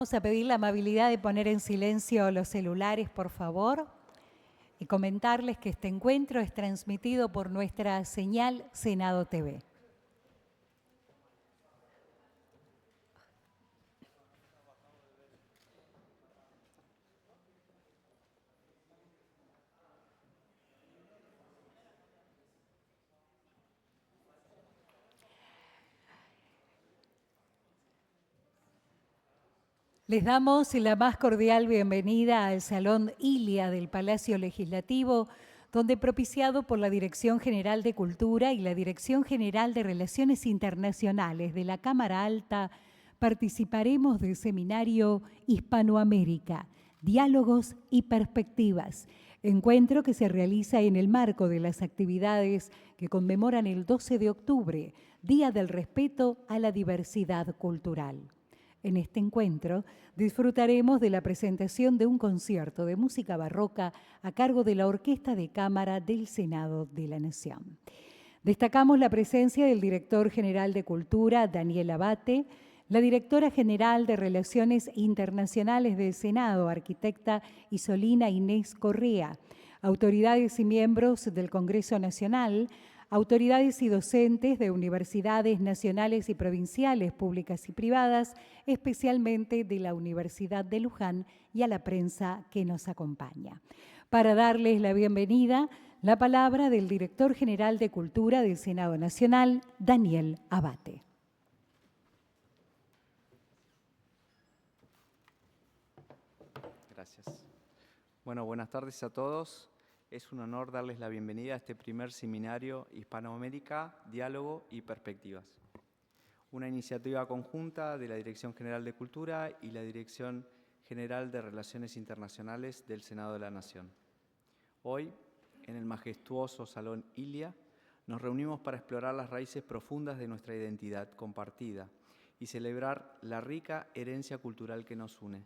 Vamos a pedir la amabilidad de poner en silencio los celulares, por favor, y comentarles que este encuentro es transmitido por nuestra señal Senado TV. Les damos la más cordial bienvenida al Salón Ilia del Palacio Legislativo, donde, propiciado por la Dirección General de Cultura y la Dirección General de Relaciones Internacionales de la Cámara Alta, participaremos del seminario Hispanoamérica, Diálogos y Perspectivas, encuentro que se realiza en el marco de las actividades que conmemoran el 12 de octubre, Día del Respeto a la Diversidad Cultural. En este encuentro disfrutaremos de la presentación de un concierto de música barroca a cargo de la Orquesta de Cámara del Senado de la Nación. Destacamos la presencia del Director General de Cultura, Daniel Abate, la Directora General de Relaciones Internacionales del Senado, arquitecta Isolina Inés Correa, autoridades y miembros del Congreso Nacional, autoridades y docentes de universidades nacionales y provinciales, públicas y privadas, especialmente de la Universidad de Luján, y a la prensa que nos acompaña. Para darles la bienvenida, la palabra del Director General de Cultura del Senado Nacional, Daniel Abate. Gracias. Bueno, buenas tardes a todos. Es un honor darles la bienvenida a este primer seminario Hispanoamérica, Diálogo y Perspectivas. Una iniciativa conjunta de la Dirección General de Cultura y la Dirección General de Relaciones Internacionales del Senado de la Nación. Hoy, en el majestuoso Salón Ilia, nos reunimos para explorar las raíces profundas de nuestra identidad compartida y celebrar la rica herencia cultural que nos une.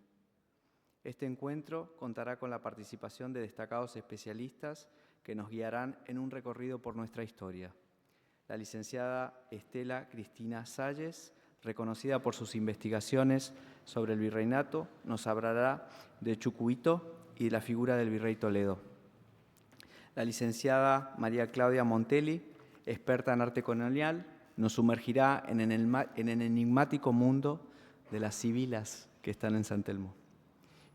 Este encuentro contará con la participación de destacados especialistas que nos guiarán en un recorrido por nuestra historia. La licenciada Estela Cristina Salles, reconocida por sus investigaciones sobre el virreinato, nos hablará de Chucuito y de la figura del virrey Toledo. La licenciada María Claudia Montelli, experta en arte colonial, nos sumergirá en el enigmático mundo de las sibilas que están en San Telmo.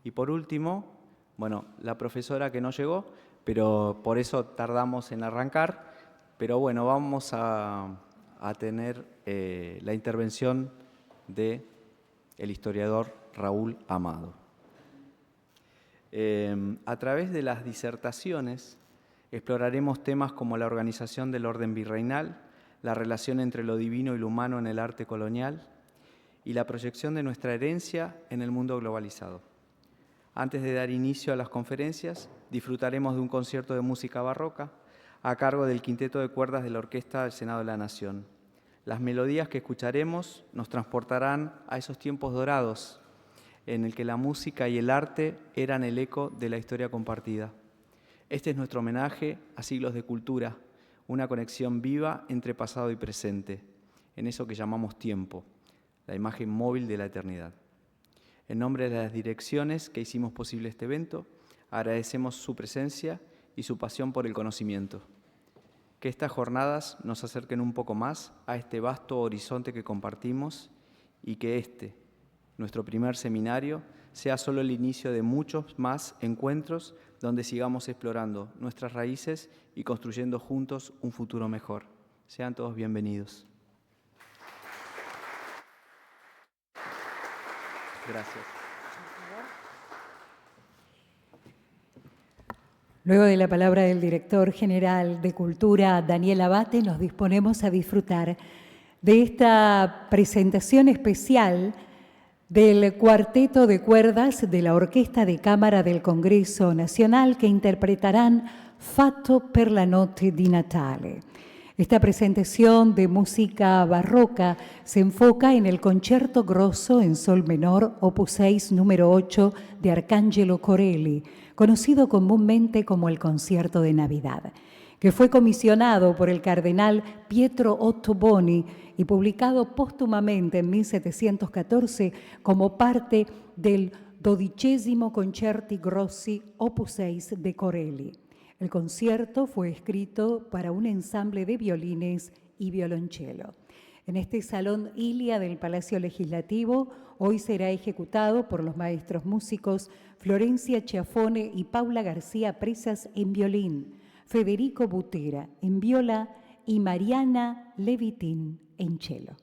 Y por último, bueno, la profesora que no llegó, pero por eso tardamos en arrancar, pero bueno, vamos a tener la intervención del historiador Raúl Amado. A través de las disertaciones exploraremos temas como la organización del orden virreinal, la relación entre lo divino y lo humano en el arte colonial y la proyección de nuestra herencia en el mundo globalizado. Antes de dar inicio a las conferencias, disfrutaremos de un concierto de música barroca a cargo del Quinteto de Cuerdas de la Orquesta del Senado de la Nación. Las melodías que escucharemos nos transportarán a esos tiempos dorados en el que la música y el arte eran el eco de la historia compartida. Este es nuestro homenaje a siglos de cultura, una conexión viva entre pasado y presente, en eso que llamamos tiempo, la imagen móvil de la eternidad. En nombre de las direcciones que hicimos posible este evento, agradecemos su presencia y su pasión por el conocimiento. Que estas jornadas nos acerquen un poco más a este vasto horizonte que compartimos y que nuestro primer seminario, sea solo el inicio de muchos más encuentros donde sigamos explorando nuestras raíces y construyendo juntos un futuro mejor. Sean todos bienvenidos. Gracias. Luego de la palabra del Director General de Cultura, Daniel Abate, nos disponemos a disfrutar de esta presentación especial del Cuarteto de Cuerdas de la Orquesta de Cámara del Congreso Nacional, que interpretarán Fatto per la notte di Natale. Esta presentación de música barroca se enfoca en el Concerto Grosso en Sol menor, opus 6, número 8, de Arcangelo Corelli, conocido comúnmente como el Concierto de Navidad, que fue comisionado por el cardenal Pietro Ottoboni y publicado póstumamente en 1714 como parte del 12º Concerti Grossi Opus 6 de Corelli. El concierto fue escrito para un ensamble de violines y violonchelo. En este Salón Ilia del Palacio Legislativo, hoy será ejecutado por los maestros músicos Florencia Chiafone y Paula García Presas en violín, Federico Butera en viola y Mariana Levitín en cello.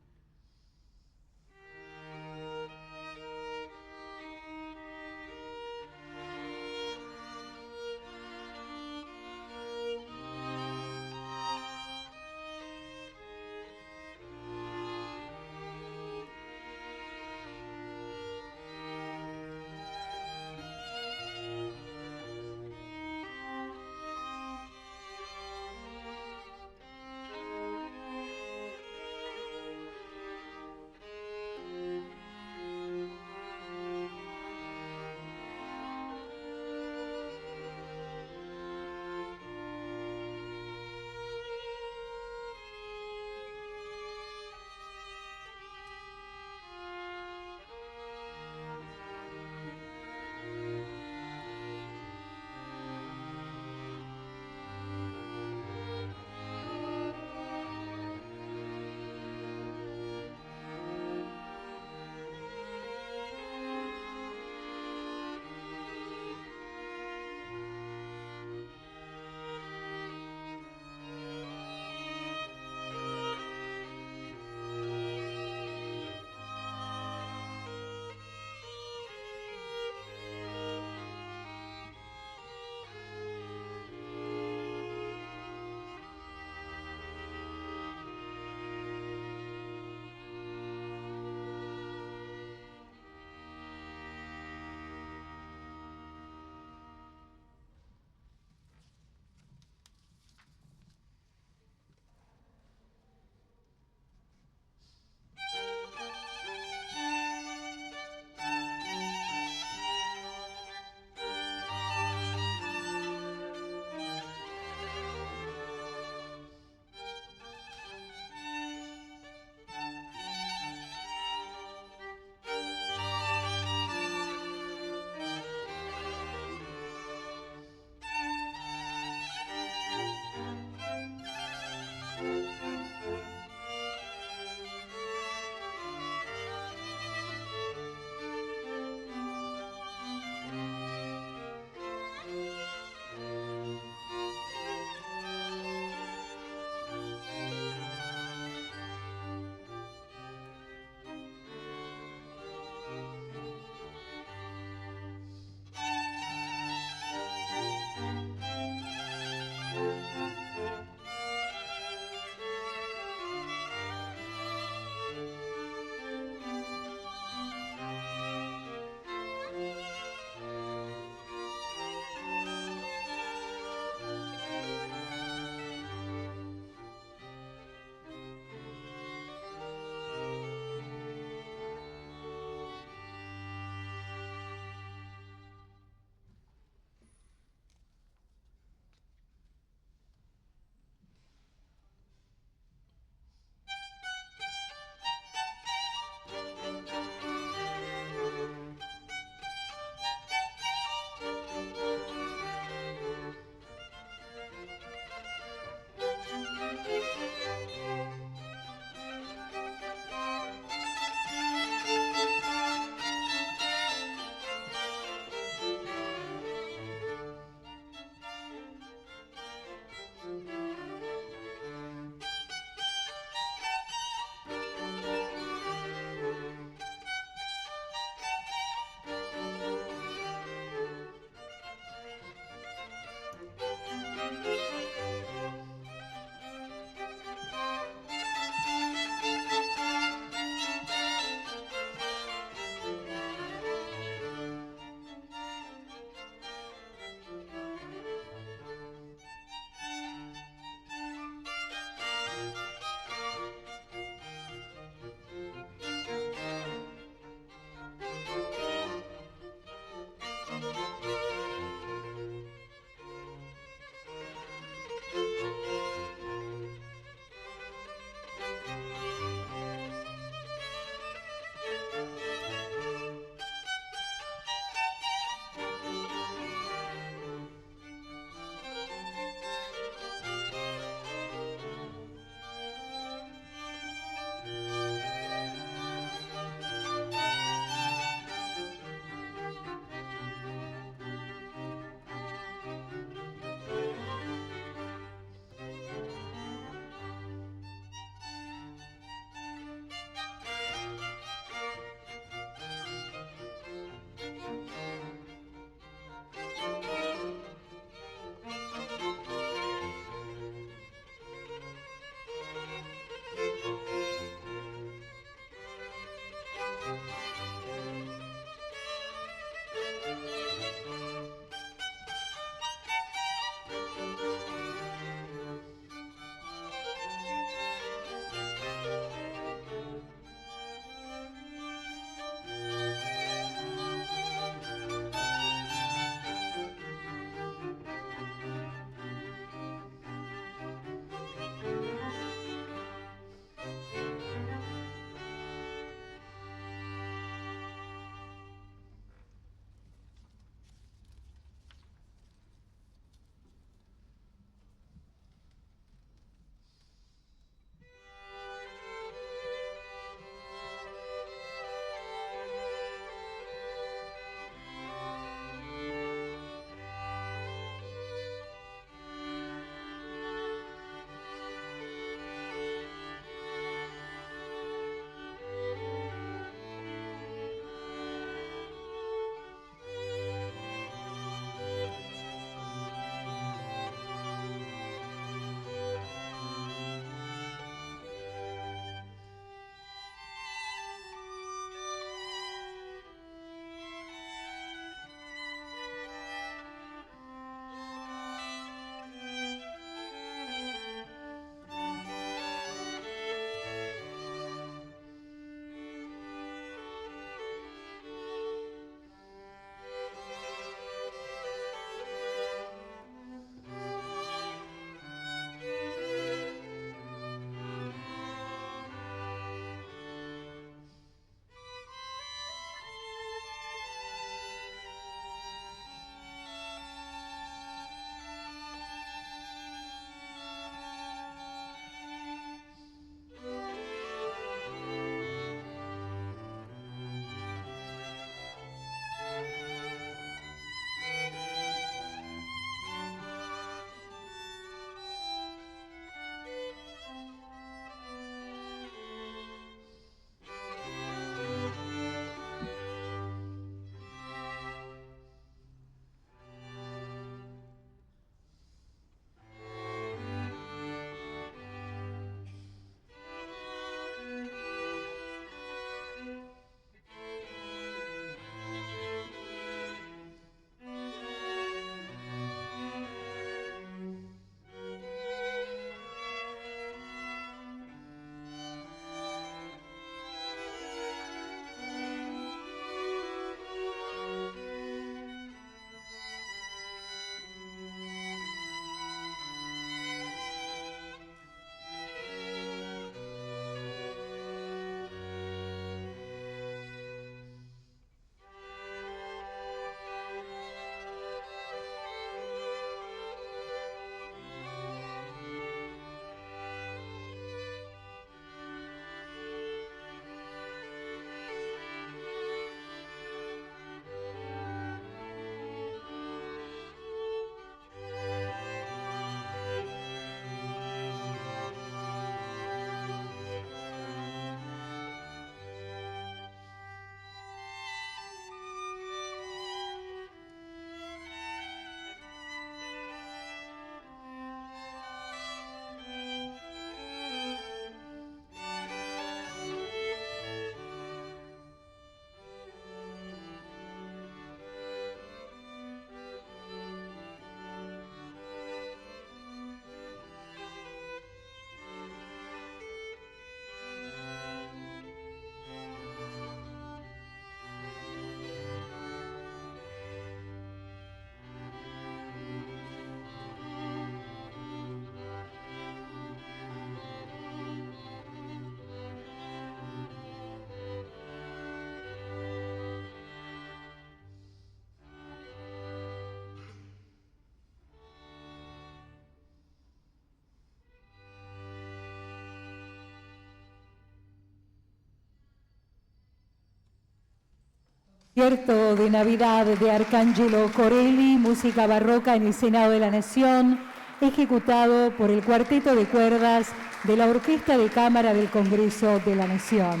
Concierto de Navidad de Arcángelo Corelli, música barroca en el Senado de la Nación, ejecutado por el Cuarteto de Cuerdas de la Orquesta de Cámara del Congreso de la Nación.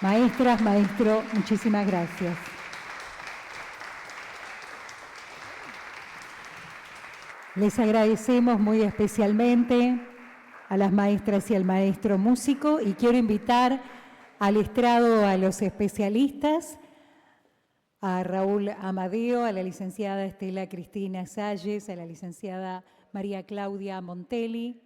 Maestras, maestro, muchísimas gracias. Les agradecemos muy especialmente a las maestras y al maestro músico y quiero invitar al estrado a los especialistas, a Raúl Amadeo, a la licenciada Estela Cristina Salles, a la licenciada María Claudia Montelli,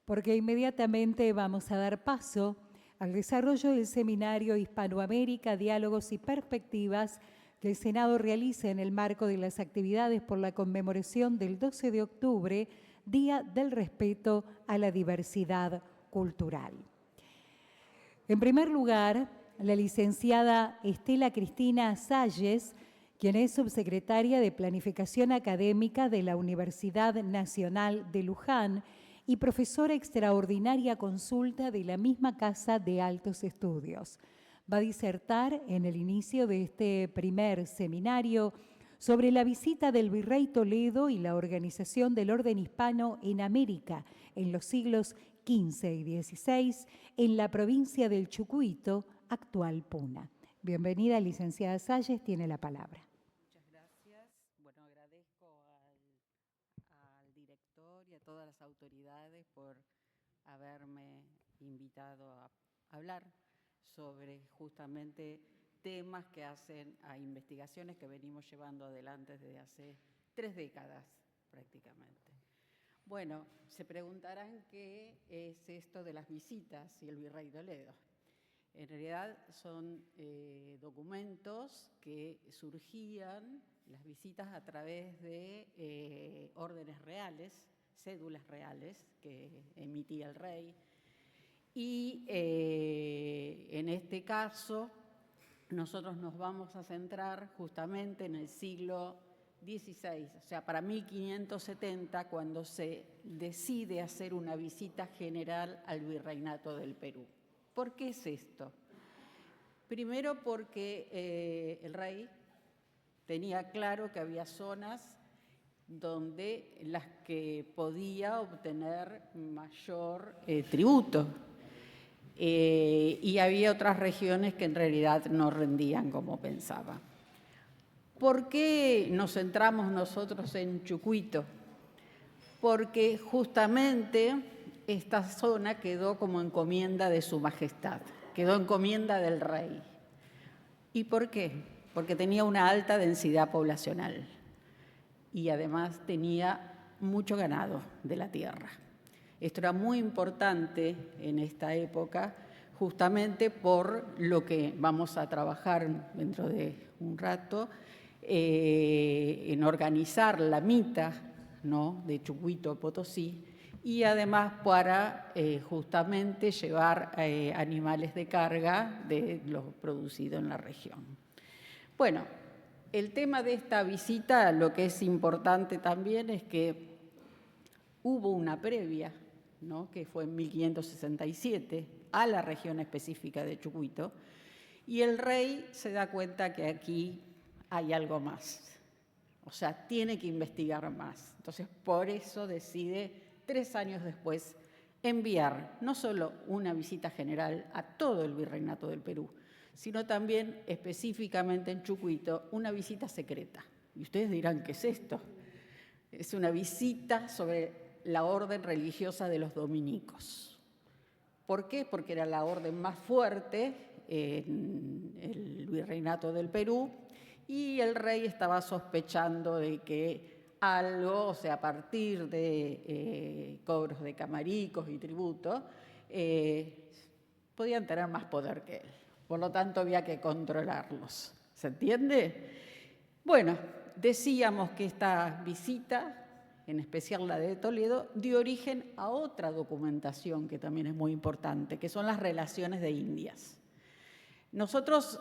porque inmediatamente vamos a dar paso al desarrollo del seminario Hispanoamérica, Diálogos y Perspectivas que el Senado realiza en el marco de las actividades por la conmemoración del 12 de octubre, Día del Respeto a la Diversidad Cultural. En primer lugar, la licenciada Estela Cristina Salles, quien es subsecretaria de Planificación Académica de la Universidad Nacional de Luján y profesora extraordinaria consulta de la misma Casa de Altos Estudios. Va a disertar en el inicio de este primer seminario sobre la visita del Virrey Toledo y la organización del orden hispano en América en los siglos XV y XVI en la provincia del Chucuito, actual Puna. Bienvenida, licenciada Salles, tiene la palabra. Muchas gracias. Bueno, agradezco al director y a todas las autoridades por haberme invitado a hablar sobre justamente temas que hacen a investigaciones que venimos llevando adelante desde hace 3 décadas prácticamente. Bueno, se preguntarán qué es esto de las visitas y el Virrey Toledo. En realidad son documentos que surgían, las visitas a través de órdenes reales, cédulas reales que emitía el rey. Y en este caso nosotros nos vamos a centrar justamente en el siglo XVI, o sea, para 1570, cuando se decide hacer una visita general al Virreinato del Perú. ¿Por qué es esto? Primero porque el rey tenía claro que había zonas donde las que podía obtener mayor tributo y había otras regiones que en realidad no rendían como pensaba. ¿Por qué nos centramos nosotros en Chucuito? Porque justamente esta zona quedó como encomienda de su majestad, quedó encomienda del rey. ¿Y por qué? Porque tenía una alta densidad poblacional y además tenía mucho ganado de la tierra. Esto era muy importante en esta época, justamente por lo que vamos a trabajar dentro de un rato, en organizar la mita, ¿no?, de Chucuito Potosí, y además para justamente llevar animales de carga de lo producido en la región. Bueno, el tema de esta visita, lo que es importante también es que hubo una previa, ¿no?, que fue en 1567, a la región específica de Chucuito, y el rey se da cuenta que aquí hay algo más, o sea, tiene que investigar más. Entonces, por eso decide 3 años después enviar no solo una visita general a todo el Virreinato del Perú, sino también específicamente en Chucuito una visita secreta. Y ustedes dirán, ¿qué es esto? Es una visita sobre la orden religiosa de los dominicos. ¿Por qué? Porque era la orden más fuerte en el Virreinato del Perú y el rey estaba sospechando de que algo, o sea, a partir de cobros de camaricos y tributos, podían tener más poder que él. Por lo tanto, había que controlarlos. ¿Se entiende? Bueno, decíamos que esta visita, en especial la de Toledo, dio origen a otra documentación que también es muy importante, que son las relaciones de Indias. Nosotros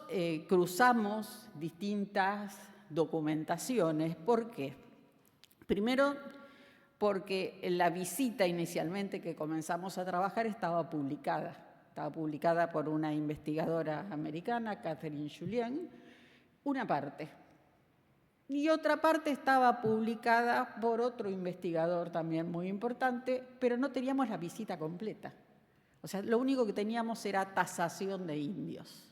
cruzamos distintas documentaciones. ¿Por qué? Primero, porque la visita inicialmente que comenzamos a trabajar estaba publicada estaba publicada por una investigadora americana, Catherine Julien, una parte. Y otra parte estaba publicada por otro investigador también muy importante, pero no teníamos la visita completa. O sea, lo único que teníamos era tasación de indios.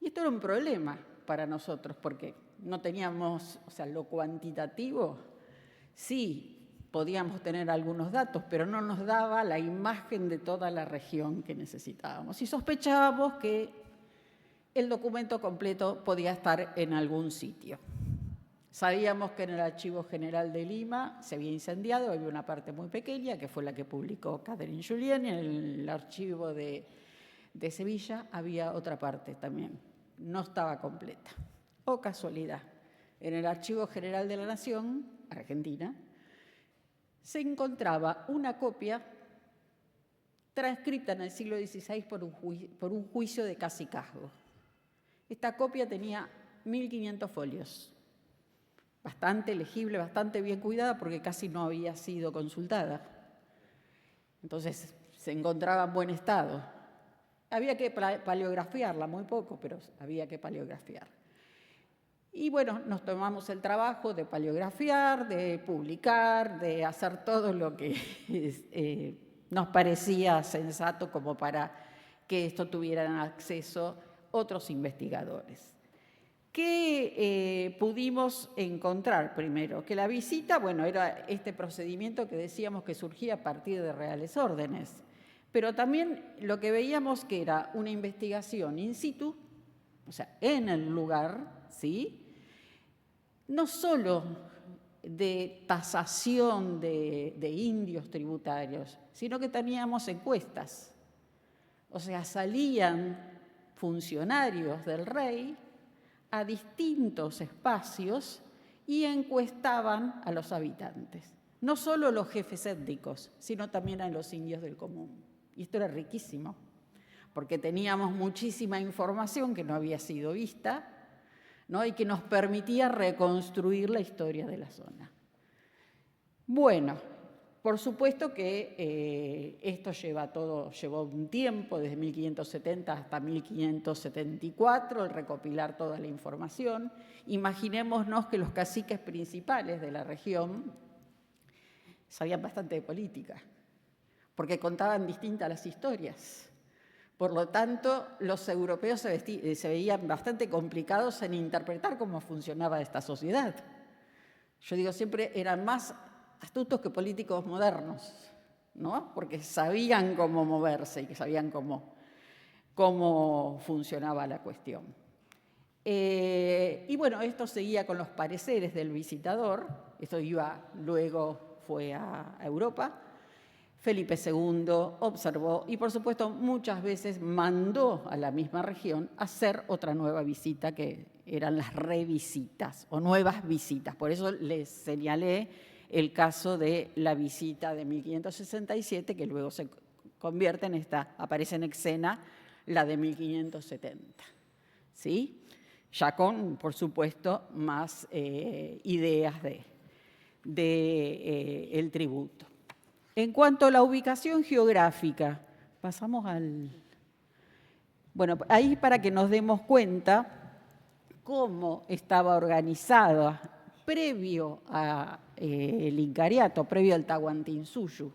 Y esto era un problema para nosotros, porque no teníamos, o sea, lo cuantitativo, sí, podíamos tener algunos datos, pero no nos daba la imagen de toda la región que necesitábamos. Y sospechábamos que el documento completo podía estar en algún sitio. Sabíamos que en el Archivo General de Lima se había incendiado, había una parte muy pequeña, que fue la que publicó Catherine Julien, y en el archivo de Sevilla había otra parte también. No estaba completa. Oh, casualidad, en el Archivo General de la Nación, Argentina, se encontraba una copia transcripta en el siglo XVI por un juicio de cacicazgo. Esta copia tenía 1500 folios, bastante legible, bastante bien cuidada porque casi no había sido consultada. Entonces se encontraba en buen estado. Había que paleografiarla, muy poco, pero había que paleografiar. Y bueno, nos tomamos el trabajo de paleografiar, de publicar, de hacer todo lo que nos parecía sensato como para que esto tuvieran acceso otros investigadores. ¿Qué pudimos encontrar primero? Que la visita, bueno, era este procedimiento que decíamos que surgía a partir de reales órdenes, pero también lo que veíamos que era una investigación in situ, o sea, en el lugar, ¿sí? No solo de tasación de indios tributarios, sino que teníamos encuestas. O sea, salían funcionarios del rey a distintos espacios y encuestaban a los habitantes. No solo los jefes étnicos, sino también a los indios del común. Y esto era riquísimo, porque teníamos muchísima información que no había sido vista, ¿no? Y que nos permitía reconstruir la historia de la zona. Bueno, por supuesto que esto llevó un tiempo, desde 1570 hasta 1574, el recopilar toda la información. Imaginémonos que los caciques principales de la región sabían bastante de política, porque contaban distintas las historias. Por lo tanto, los europeos se veían bastante complicados en interpretar cómo funcionaba esta sociedad. Yo digo, siempre eran más astutos que políticos modernos, ¿no? Porque sabían cómo moverse y que sabían cómo funcionaba la cuestión. Y bueno, esto seguía con los pareceres del visitador, esto luego fue a Europa. Felipe II observó y, por supuesto, muchas veces mandó a la misma región a hacer otra nueva visita, que eran las revisitas o nuevas visitas. Por eso les señalé el caso de la visita de 1567, que luego se convierte en aparece en escena la de 1570. ¿Sí? Ya con, por supuesto, más ideas del tributo. En cuanto a la ubicación geográfica, pasamos al... Bueno, ahí para que nos demos cuenta cómo estaba organizada previo al Incariato, previo al Tahuantinsuyo,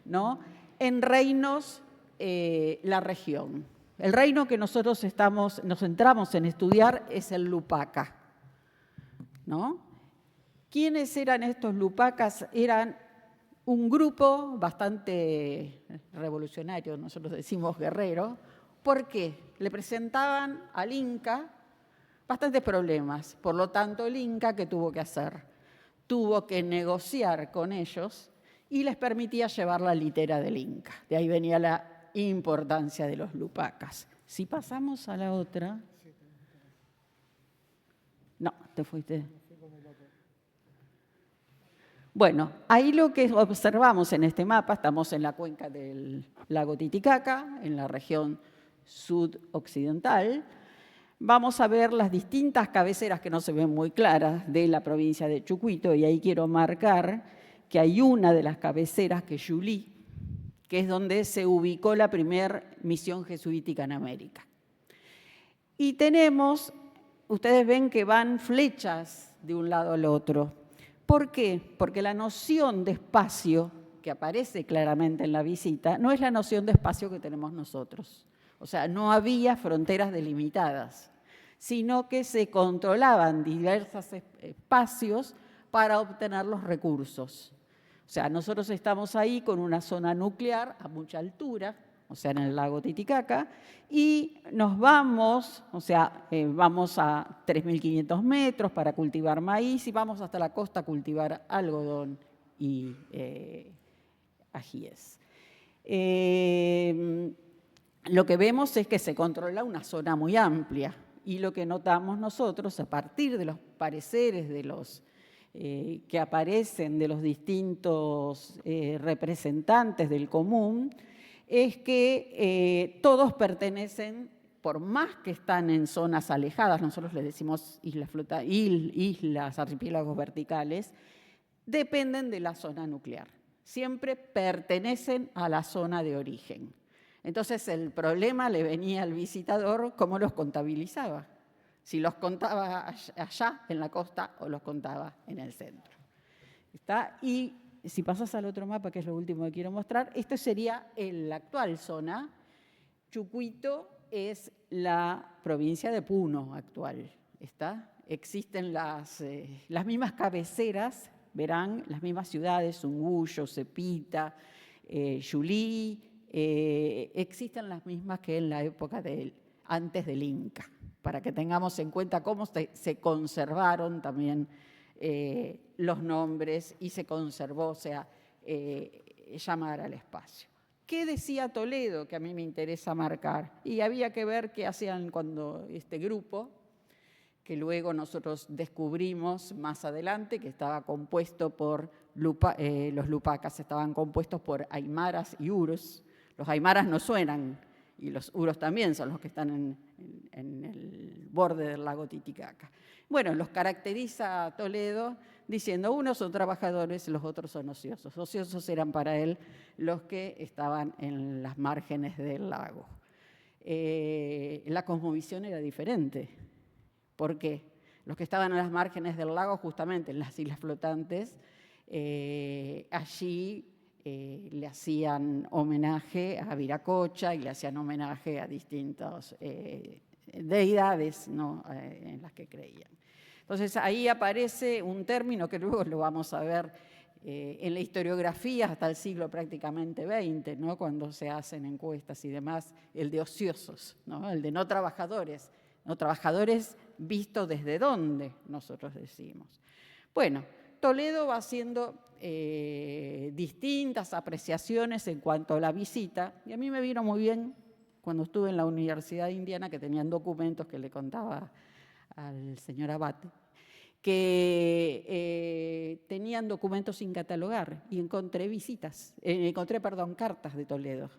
¿no? En reinos, la región. El reino que nosotros nos centramos en estudiar es el Lupaca, ¿no? ¿Quiénes eran estos Lupacas? Eran un grupo bastante revolucionario, nosotros decimos guerrero. ¿Por qué? Le presentaban al Inca bastantes problemas. Por lo tanto, el Inca, ¿qué tuvo que hacer? Tuvo que negociar con ellos y les permitía llevar la litera del Inca. De ahí venía la importancia de los Lupacas. Si pasamos a la otra... No, te fuiste... Bueno, ahí lo que observamos en este mapa, estamos en la cuenca del lago Titicaca, en la región sudoccidental. Vamos a ver las distintas cabeceras que no se ven muy claras de la provincia de Chucuito, y ahí quiero marcar que hay una de las cabeceras que Julie que es donde se ubicó la primera misión jesuítica en América. Y tenemos, ustedes ven que van flechas de un lado al otro. ¿Por qué? Porque la noción de espacio que aparece claramente en la visita no es la noción de espacio que tenemos nosotros. O sea, no había fronteras delimitadas, sino que se controlaban diversos espacios para obtener los recursos. O sea, nosotros estamos ahí con una zona nuclear a mucha altura, o sea, en el lago Titicaca, y nos vamos, o sea, vamos a 3.500 metros para cultivar maíz y vamos hasta la costa a cultivar algodón y ajíes. Lo que vemos es que se controla una zona muy amplia y lo que notamos nosotros a partir de los pareceres de los que aparecen de los distintos representantes del común es que todos pertenecen, por más que están en zonas alejadas, nosotros les decimos islas, archipiélagos verticales, dependen de la zona nuclear. Siempre pertenecen a la zona de origen. Entonces el problema le venía al visitador cómo los contabilizaba. Si los contaba allá en la costa o los contaba en el centro. ¿Está? Y si pasas al otro mapa, que es lo último que quiero mostrar, esto sería la actual zona. Chucuito es la provincia de Puno actual. ¿Está? Existen las mismas cabeceras, verán, las mismas ciudades, Unguyo, Cepita, Yulí, existen las mismas que en la época antes del Inca, para que tengamos en cuenta cómo se conservaron también los nombres y se conservó, o sea, llamar al espacio. ¿Qué decía Toledo, que a mí me interesa marcar? Y había que ver qué hacían cuando este grupo, que luego nosotros descubrimos más adelante, que estaba compuesto por los lupacas, estaban compuestos por aymaras y uros. Los aymaras no suenan, y los uros también son los que están en el borde del lago Titicaca. Bueno, los caracteriza Toledo diciendo, unos son trabajadores, los otros son ociosos. Ociosos eran para él los que estaban en las márgenes del lago. La cosmovisión era diferente. ¿Por qué? Los que estaban en las márgenes del lago, justamente en las islas flotantes, allí le hacían homenaje a Viracocha y le hacían homenaje a distintas deidades, ¿no? En las que creían. Entonces ahí aparece un término que luego lo vamos a ver en la historiografía hasta el siglo prácticamente XX, ¿no? Cuando se hacen encuestas y demás, el de ociosos, ¿no? El de no trabajadores visto desde dónde, nosotros decimos. Bueno, Toledo va haciendo distintas apreciaciones en cuanto a la visita, y a mí me vino muy bien cuando estuve en la Universidad de Indiana, que tenían documentos que le contaba al señor Abate, que tenían documentos sin catalogar, y encontré cartas de Toledo,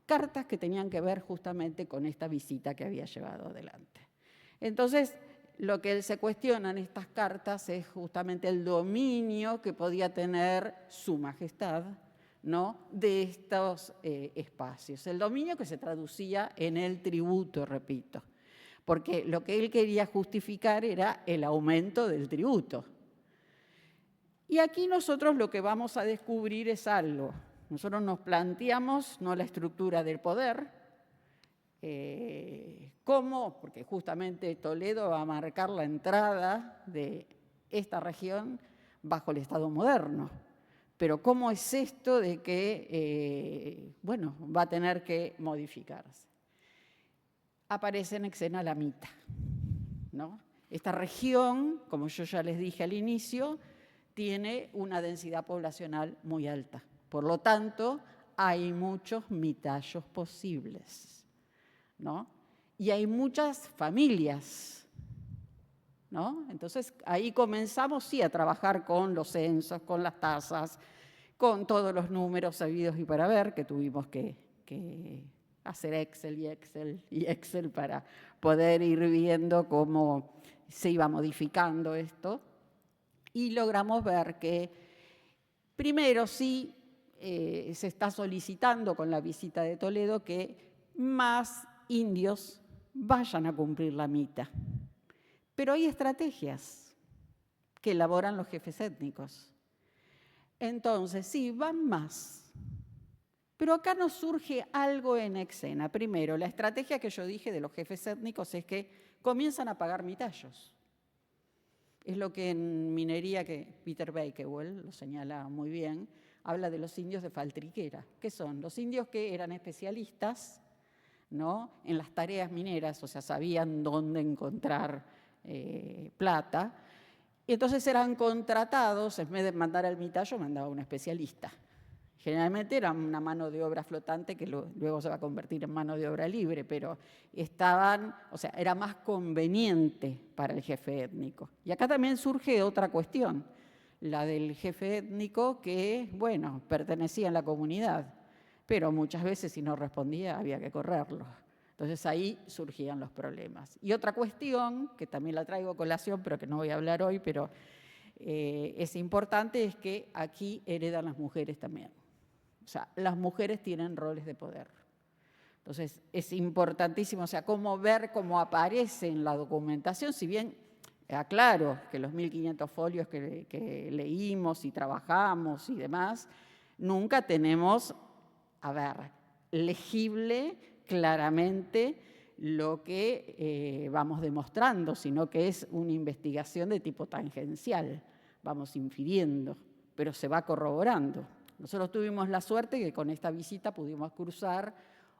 cartas que tenían que ver justamente con esta visita que había llevado adelante. Entonces, lo que él se cuestiona en estas cartas es justamente el dominio que podía tener su majestad, ¿no?, de estos espacios. El dominio que se traducía en el tributo, repito, porque lo que él quería justificar era el aumento del tributo. Y aquí nosotros lo que vamos a descubrir es algo. Nosotros nos planteamos no la estructura del poder, ¿cómo? Porque justamente Toledo va a marcar la entrada de esta región bajo el Estado moderno. Pero ¿cómo es esto de que, bueno, va a tener que modificarse? Aparece en escena la Mita, ¿no? Esta región, como yo ya les dije al inicio, tiene una densidad poblacional muy alta. Por lo tanto, hay muchos mitayos posibles, ¿no? Y hay muchas familias, ¿no? Entonces, ahí comenzamos, sí, a trabajar con los censos, con las tasas, con todos los números sabidos y para ver, que tuvimos que hacer Excel para poder ir viendo cómo se iba modificando esto. Y logramos ver que, primero, sí, se está solicitando con la visita de Toledo que más indios vayan a cumplir la mita. Pero hay estrategias que elaboran los jefes étnicos. Entonces, sí, van más. Pero acá nos surge algo en escena. Primero, la estrategia que yo dije de los jefes étnicos es que comienzan a pagar mitallos. Es lo que en minería, que Peter Bakewell lo señala muy bien, habla de los indios de faltriquera, que son los indios que eran especialistas, ¿no?, en las tareas mineras, o sea, sabían dónde encontrar plata, y entonces eran contratados, en vez de mandar al mitallo, mandaba a un especialista. Generalmente era una mano de obra flotante que luego se va a convertir en mano de obra libre, pero era más conveniente para el jefe étnico. Y acá también surge otra cuestión, la del jefe étnico que, bueno, pertenecía a la comunidad, pero muchas veces si no respondía había que correrlo. Entonces ahí surgían los problemas. Y otra cuestión, que también la traigo a colación, pero que no voy a hablar hoy, pero es importante, es que aquí heredan las mujeres también. O sea, las mujeres tienen roles de poder. Entonces, es importantísimo, o sea, ver cómo aparece en la documentación, si bien, aclaro que los 1.500 folios que leímos y trabajamos y demás, nunca tenemos, legible claramente lo que vamos demostrando, sino que es una investigación de tipo tangencial, vamos infiriendo, pero se va corroborando. Nosotros tuvimos la suerte que con esta visita pudimos cruzar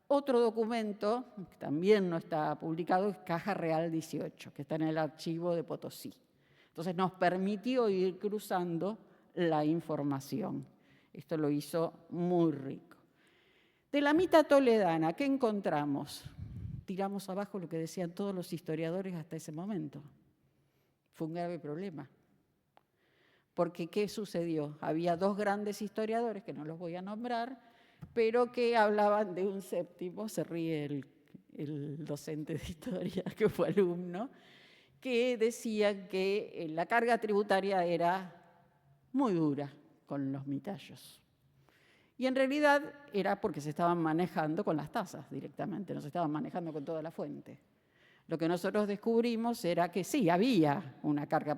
otro documento, que también no está publicado, es Caja Real 18, que está en el archivo de Potosí. Entonces nos permitió ir cruzando la información. Esto lo hizo muy rico. De la mita toledana, ¿qué encontramos? Tiramos abajo lo que decían todos los historiadores hasta ese momento. Fue un grave problema. Porque, ¿qué sucedió? Había dos grandes historiadores, que no los voy a nombrar, pero que hablaban de un séptimo, se ríe el docente de historia, que fue alumno, que decían que la carga tributaria era muy dura con los mitallos. Y en realidad era porque se estaban manejando con las tasas directamente, no se estaban manejando con toda la fuente. Lo que nosotros descubrimos era que sí, había una carga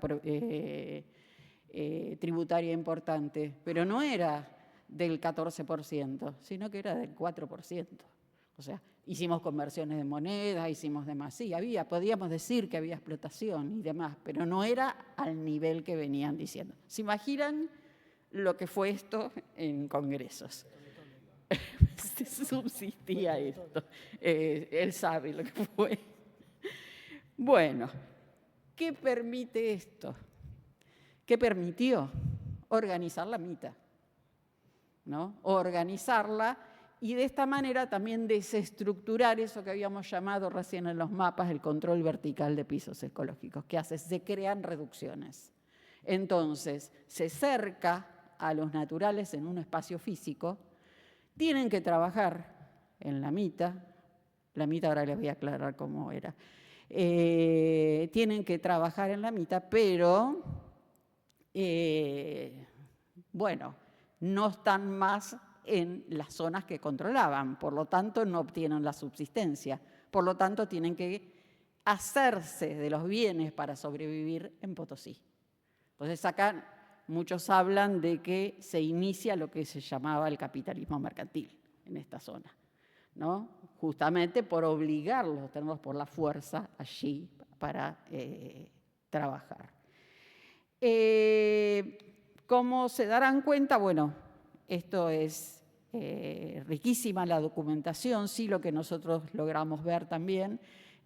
tributaria importante, pero no era del 14%, sino que era del 4%. O sea, hicimos conversiones de moneda, hicimos demás. Sí, podíamos decir que había explotación y demás, pero no era al nivel que venían diciendo. ¿Se imaginan lo que fue esto en congresos? Subsistía esto. Él sabe lo que fue. Bueno, ¿qué permite esto? ¿Qué permitió? Organizar la mita, ¿no? Organizarla y de esta manera también desestructurar eso que habíamos llamado recién en los mapas el control vertical de pisos ecológicos. ¿Qué hace? Se crean reducciones. Entonces, se cerca a los naturales en un espacio físico, tienen que trabajar en la mita ahora les voy a aclarar cómo era, tienen que trabajar en la mita, pero no están más en las zonas que controlaban, por lo tanto no obtienen la subsistencia, por lo tanto tienen que hacerse de los bienes para sobrevivir en Potosí. Entonces acá muchos hablan de que se inicia lo que se llamaba el capitalismo mercantil en esta zona, ¿no? Justamente por obligarlos, tenerlos por la fuerza allí para trabajar. Como se darán cuenta, bueno, esto es riquísima la documentación, sí, lo que nosotros logramos ver también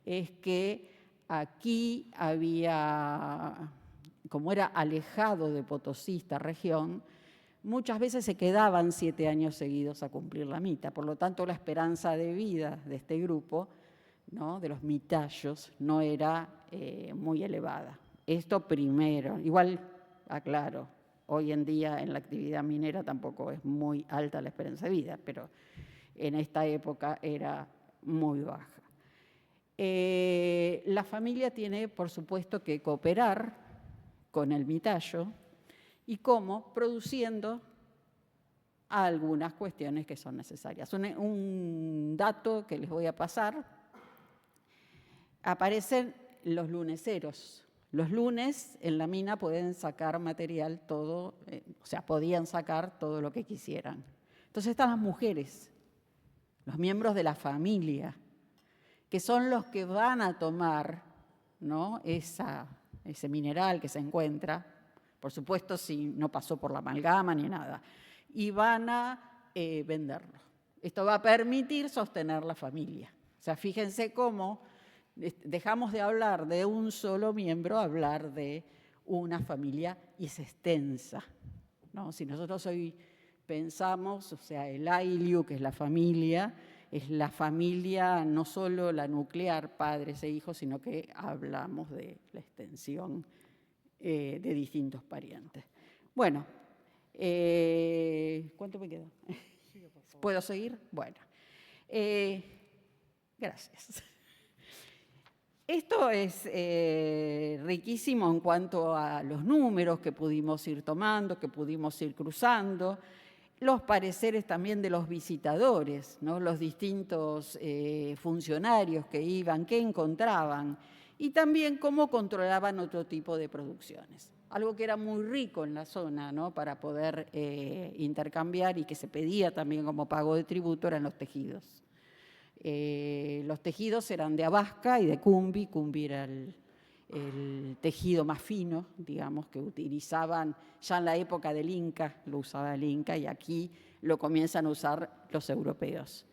es que aquí había, como era alejado de Potosí esta región, muchas veces se quedaban 7 años seguidos a cumplir la mita, por lo tanto la esperanza de vida de este grupo, ¿no?, de los mitayos, no era muy elevada. Esto primero, igual aclaro, hoy en día en la actividad minera tampoco es muy alta la esperanza de vida, pero en esta época era muy baja. La familia tiene, por supuesto, que cooperar con el mitayo. ¿Y cómo? Produciendo a algunas cuestiones que son necesarias. Un dato que les voy a pasar: aparecen los luneseros. Los lunes en la mina pueden sacar material todo, o sea, podían sacar todo lo que quisieran. Entonces están las mujeres, los miembros de la familia, que son los que van a tomar, ¿no?, ese mineral que se encuentra, por supuesto si no pasó por la amalgama ni nada, y van a venderlo. Esto va a permitir sostener la familia. O sea, fíjense cómo dejamos de hablar de un solo miembro a hablar de una familia, y es extensa, ¿no? Si nosotros hoy pensamos, o sea, el AILU, que es la familia no solo la nuclear, padres e hijos, sino que hablamos de la extensión de distintos parientes. Bueno, ¿cuánto me queda? ¿Puedo seguir? Bueno, gracias. Esto es riquísimo en cuanto a los números que pudimos ir tomando, que pudimos ir cruzando, los pareceres también de los visitadores, ¿no?, los distintos funcionarios que iban, qué encontraban, y también cómo controlaban otro tipo de producciones. Algo que era muy rico en la zona, ¿no?, para poder intercambiar y que se pedía también como pago de tributo eran los tejidos. Los tejidos eran de abasca y de cumbi. Cumbi era el tejido más fino, digamos, que utilizaban ya en la época del Inca, lo usaba el Inca, y aquí lo comienzan a usar los europeos.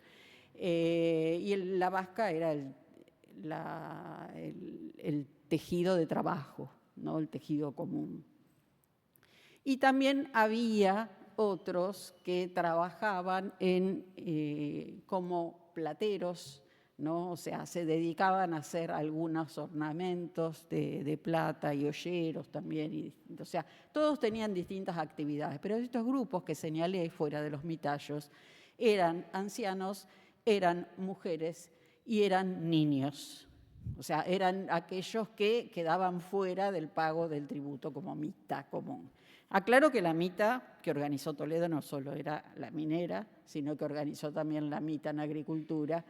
Y la abasca era el tejido de trabajo, ¿no?, el tejido común. Y también había otros que trabajaban como plateros, ¿no? O sea, se dedicaban a hacer algunos ornamentos de plata y olleros también. O sea, todos tenían distintas actividades, pero estos grupos que señalé fuera de los mitayos eran ancianos, eran mujeres y eran niños. O sea, eran aquellos que quedaban fuera del pago del tributo como mita común. Aclaro que la mita que organizó Toledo no solo era la minera, sino que organizó también la mita en agricultura,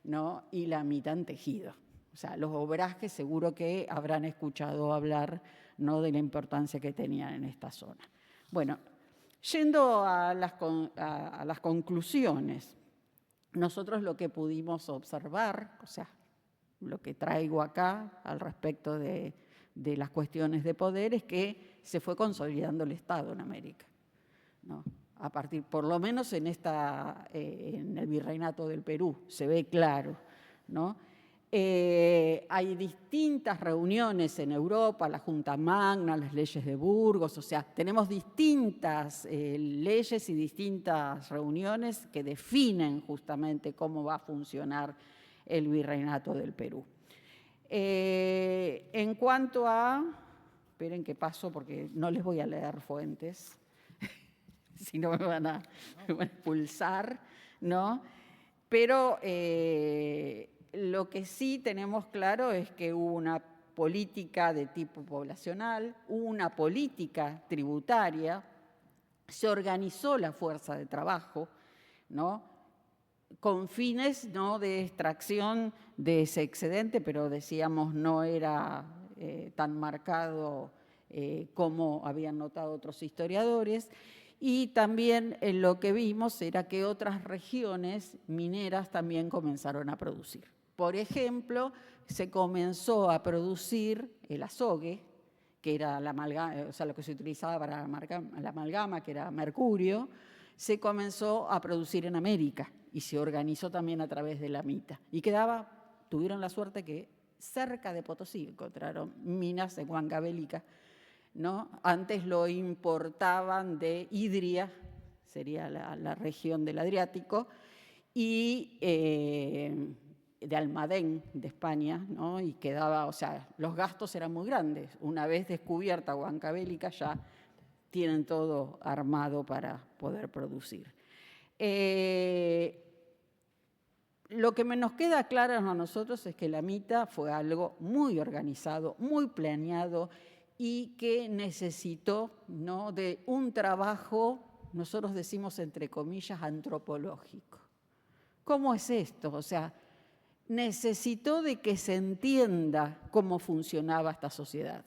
¿no?, y la mita en tejido. O sea, los obrajes seguro que habrán escuchado hablar, ¿no?, de la importancia que tenían en esta zona. Bueno, yendo a las conclusiones, nosotros lo que pudimos observar, o sea, lo que traigo acá al respecto de las cuestiones de poder, es que se fue consolidando el Estado en América, ¿no? A partir, por lo menos en el Virreinato del Perú, se ve claro, ¿no? Hay distintas reuniones en Europa, la Junta Magna, las leyes de Burgos, o sea, tenemos distintas leyes y distintas reuniones que definen justamente cómo va a funcionar el Virreinato del Perú. En cuanto a... Esperen que paso porque no les voy a leer fuentes, si no me van a expulsar, ¿no? Pero lo que sí tenemos claro es que hubo una política de tipo poblacional, hubo una política tributaria, se organizó la fuerza de trabajo, ¿no?, con fines, ¿no?, de extracción de ese excedente, pero decíamos no era tan marcado como habían notado otros historiadores. Y también lo que vimos era que otras regiones mineras también comenzaron a producir. Por ejemplo, se comenzó a producir el azogue, que era la amalgama, o sea, lo que se utilizaba para la amalgama, que era mercurio, se comenzó a producir en América y se organizó también a través de la mita. Y tuvieron la suerte que cerca de Potosí encontraron minas de Huancavelica, ¿no? Antes lo importaban de Idria, sería la región del Adriático, y de Almadén, de España, ¿no? Y quedaba, o sea, los gastos eran muy grandes. Una vez descubierta Huancavelica ya tienen todo armado para poder producir. Lo que nos queda claro a nosotros es que la mita fue algo muy organizado, muy planeado y que necesitó, ¿no?, de un trabajo nosotros decimos entre comillas antropológico. ¿Cómo es esto? O sea, necesitó de que se entienda cómo funcionaba esta sociedad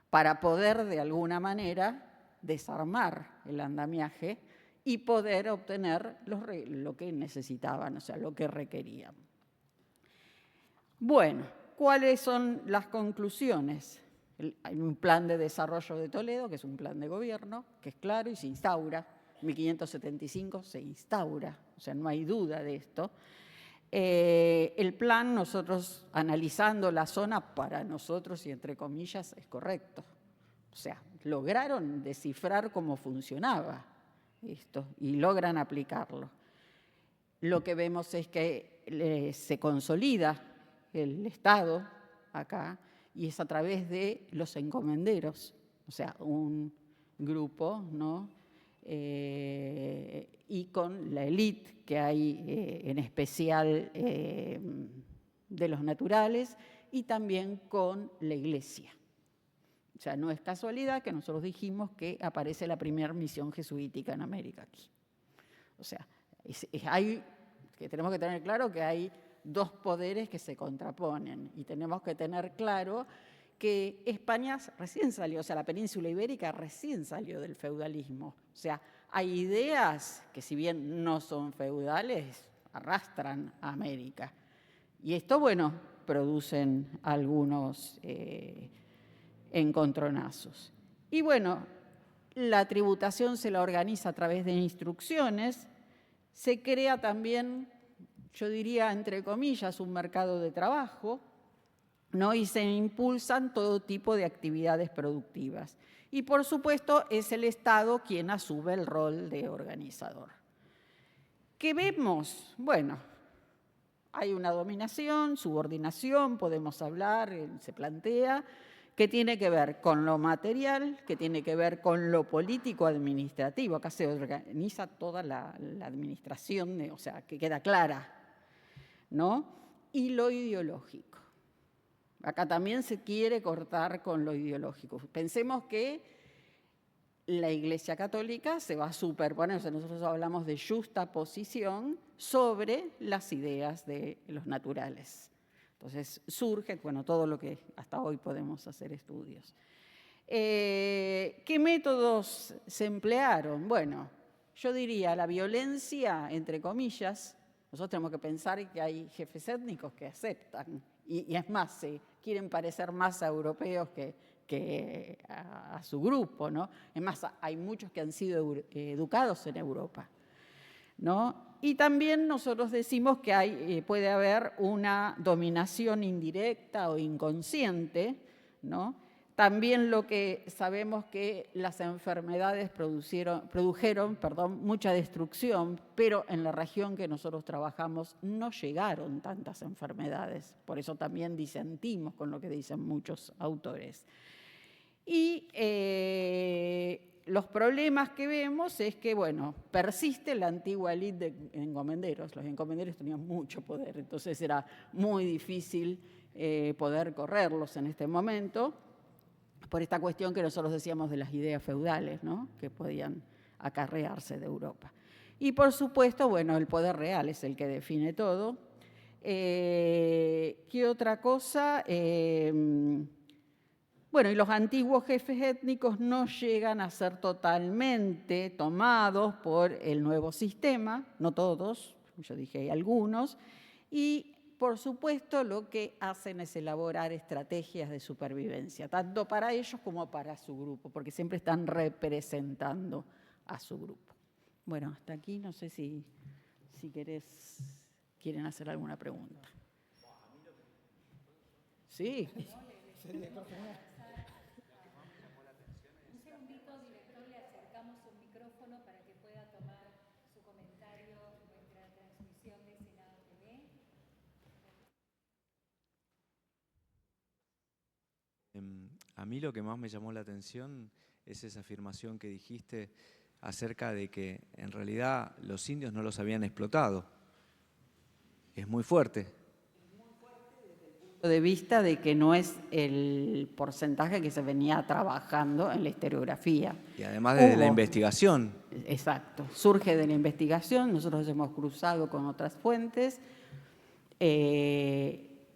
para poder de alguna manera desarmar el andamiaje y poder obtener lo que necesitaban, o sea, lo que requerían. Bueno, ¿cuáles son las conclusiones? Hay un plan de desarrollo de Toledo, que es un plan de gobierno, que es claro y se instaura. En 1575 se instaura, o sea, no hay duda de esto. El plan, nosotros analizando la zona, para nosotros y entre comillas, es correcto. O sea, lograron descifrar cómo funcionaba esto y logran aplicarlo. Lo que vemos es que se consolida el Estado acá y es a través de los encomenderos, o sea, un grupo, ¿no? Y con la élite que hay en especial de los naturales y también con la Iglesia. O sea, no es casualidad que nosotros dijimos que aparece la primera misión jesuítica en América aquí. O sea, tenemos que tener claro que hay dos poderes que se contraponen y tenemos que tener claro que España recién salió, o sea, la península ibérica recién salió del feudalismo. O sea, hay ideas que si bien no son feudales, arrastran a América. Y esto, bueno, producen algunos encontronazos. Y bueno, la tributación se la organiza a través de instrucciones, se crea también, yo diría, entre comillas, un mercado de trabajo, ¿no? Y se impulsan todo tipo de actividades productivas. Y por supuesto es el Estado quien asume el rol de organizador. ¿Qué vemos? Bueno, hay una dominación, subordinación, podemos hablar, se plantea, que tiene que ver con lo material, que tiene que ver con lo político-administrativo. Acá se organiza toda la administración, o sea, que queda clara, ¿no? Y lo ideológico. Acá también se quiere cortar con lo ideológico. Pensemos que la Iglesia Católica se va a superponer, o sea, nosotros hablamos de justaposición sobre las ideas de los naturales. Entonces surge, bueno, todo lo que hasta hoy podemos hacer estudios. ¿Qué métodos se emplearon? Bueno, yo diría la violencia, entre comillas. Nosotros tenemos que pensar que hay jefes étnicos que aceptan, y es más, se quieren parecer más a europeos que a su grupo, ¿no? Es más, hay muchos que han sido educados en Europa, ¿no? Y también nosotros decimos que puede haber una dominación indirecta o inconsciente, ¿no? También lo que sabemos que las enfermedades produjeron mucha destrucción, pero en la región que nosotros trabajamos no llegaron tantas enfermedades. Por eso también disentimos con lo que dicen muchos autores. Y los problemas que vemos es que, bueno, persiste la antigua élite de encomenderos. Los encomenderos tenían mucho poder, entonces era muy difícil poder correrlos en este momento, por esta cuestión que nosotros decíamos de las ideas feudales, ¿no? Que podían acarrearse de Europa. Y por supuesto, bueno, el poder real es el que define todo. ¿Qué otra cosa? Bueno, y los antiguos jefes étnicos no llegan a ser totalmente tomados por el nuevo sistema, no todos, yo dije hay algunos, y por supuesto lo que hacen es elaborar estrategias de supervivencia, tanto para ellos como para su grupo, porque siempre están representando a su grupo. Bueno, hasta aquí, no sé si quieren hacer alguna pregunta. Sí. Un segundito, director, le acercamos un micrófono para que pueda tomar su comentario en nuestra transmisión de Senado TV. A mí lo que más me llamó la atención es esa afirmación que dijiste acerca de que en realidad los indios no los habían explotado. Es muy fuerte. Desde el punto de vista de que no es el porcentaje que se venía trabajando en la historiografía. Y además desde la Hubo. investigación. Exacto, surge de la investigación, nosotros hemos cruzado con otras fuentes.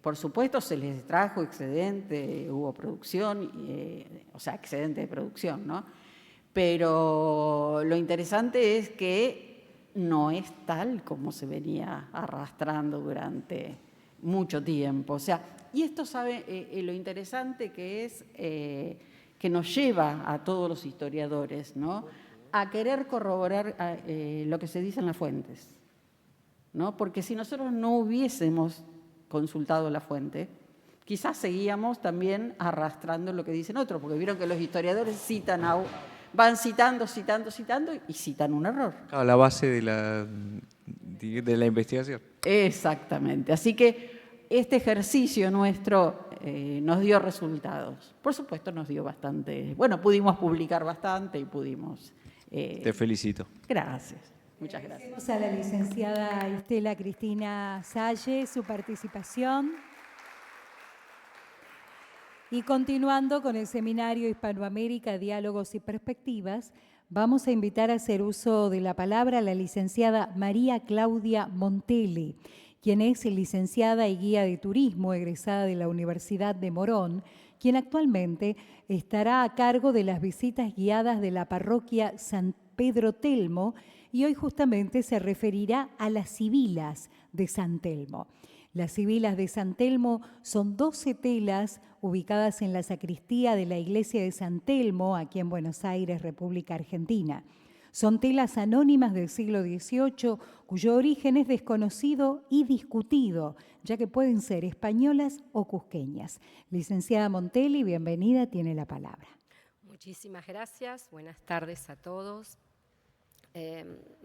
Por supuesto se les trajo excedente, hubo producción, o sea, excedente de producción, ¿no? Pero lo interesante es que no es tal como se venía arrastrando durante mucho tiempo. O sea, y esto sabe lo interesante que es que nos lleva a todos los historiadores, ¿no?, a querer corroborar lo que se dice en las fuentes, ¿no? Porque si nosotros no hubiésemos consultado la fuente, quizás seguíamos también arrastrando lo que dicen otros, porque vieron que los historiadores van citando y citan un error. Claro, la base de la investigación. Exactamente. Así que este ejercicio nuestro nos dio resultados. Por supuesto nos dio bastante, bueno, pudimos publicar bastante y pudimos... Te felicito. Gracias, muchas gracias. Agradecemos a la licenciada Estela Cristina Salle su participación. Y continuando con el seminario Hispanoamérica, Diálogos y Perspectivas, vamos a invitar a hacer uso de la palabra a la licenciada María Claudia Montelli, quien es licenciada y guía de turismo egresada de la Universidad de Morón, quien actualmente estará a cargo de las visitas guiadas de la parroquia San Pedro Telmo y hoy justamente se referirá a las sibilas de San Telmo. Las sibilas de San Telmo son 12 telas ubicadas en la sacristía de la iglesia de San Telmo, aquí en Buenos Aires, República Argentina. Son telas anónimas del siglo XVIII, cuyo origen es desconocido y discutido, ya que pueden ser españolas o cusqueñas. Licenciada Montelli, bienvenida, tiene la palabra. Muchísimas gracias, buenas tardes a todos.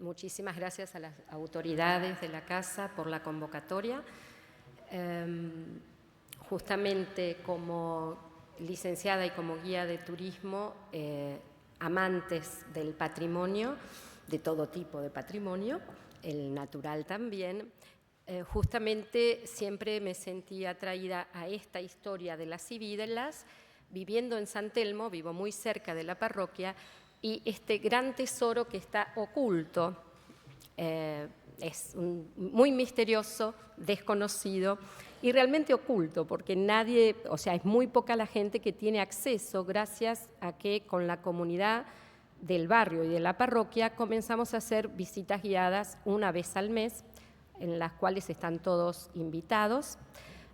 Muchísimas gracias a las autoridades de la Casa por la convocatoria. Justamente como licenciada y como guía de turismo, amantes del patrimonio, de todo tipo de patrimonio, el natural también, justamente siempre me sentí atraída a esta historia de las sibilas. Viviendo en San Telmo, vivo muy cerca de la parroquia, y este gran tesoro que está oculto, es muy misterioso, desconocido y realmente oculto, porque nadie, o sea, es muy poca la gente que tiene acceso, gracias a que con la comunidad del barrio y de la parroquia comenzamos a hacer visitas guiadas una vez al mes, en las cuales están todos invitados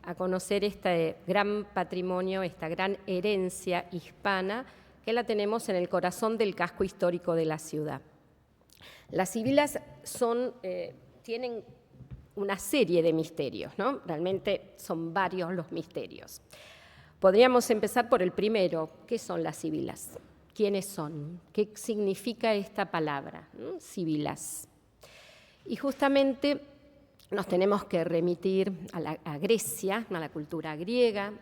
a conocer este gran patrimonio, esta gran herencia hispana que la tenemos en el corazón del casco histórico de la ciudad. Las sibilas tienen una serie de misterios, ¿no? Realmente son varios los misterios. Podríamos empezar por el primero. ¿Qué son las sibilas? ¿Quiénes son? ¿Qué significa esta palabra? Sibilas. Y justamente nos tenemos que remitir a Grecia, a la cultura griega,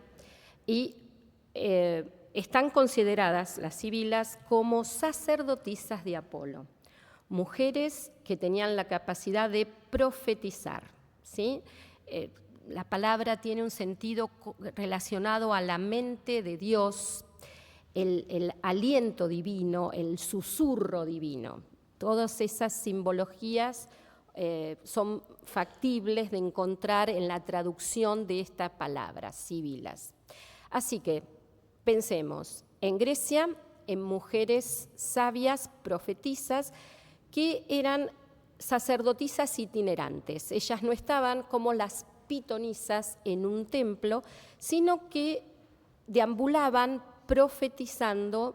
y están consideradas las sibilas como sacerdotisas de Apolo, mujeres que tenían la capacidad de profetizar, ¿sí? La palabra tiene un sentido relacionado a la mente de Dios, el aliento divino, el susurro divino. Todas esas simbologías son factibles de encontrar en la traducción de esta palabra, sibilas. Así que pensemos en Grecia, en mujeres sabias, profetisas, que eran sacerdotisas itinerantes. Ellas no estaban como las pitonisas en un templo, sino que deambulaban profetizando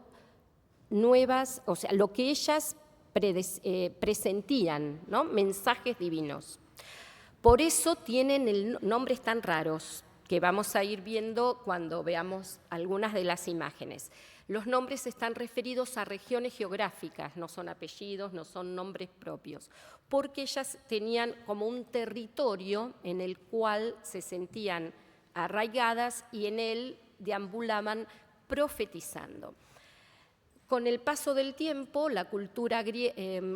nuevas, o sea, lo que ellas presentían, ¿no? Mensajes divinos. Por eso tienen nombres tan raros que vamos a ir viendo cuando veamos algunas de las imágenes. Los nombres están referidos a regiones geográficas, no son apellidos, no son nombres propios, porque ellas tenían como un territorio en el cual se sentían arraigadas y en él deambulaban profetizando. Con el paso del tiempo, la cultura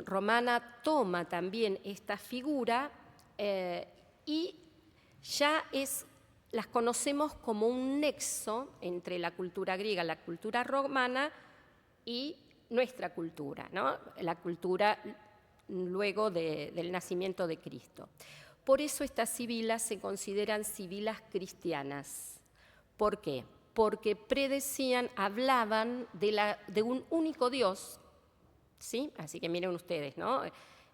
romana toma también esta figura y ya es las conocemos como un nexo entre la cultura griega, la cultura romana y nuestra cultura, ¿no? La cultura luego del nacimiento de Cristo. Por eso estas sibilas se consideran sibilas cristianas. ¿Por qué? Porque predecían, hablaban de un único Dios, ¿sí? Así que miren ustedes, ¿no?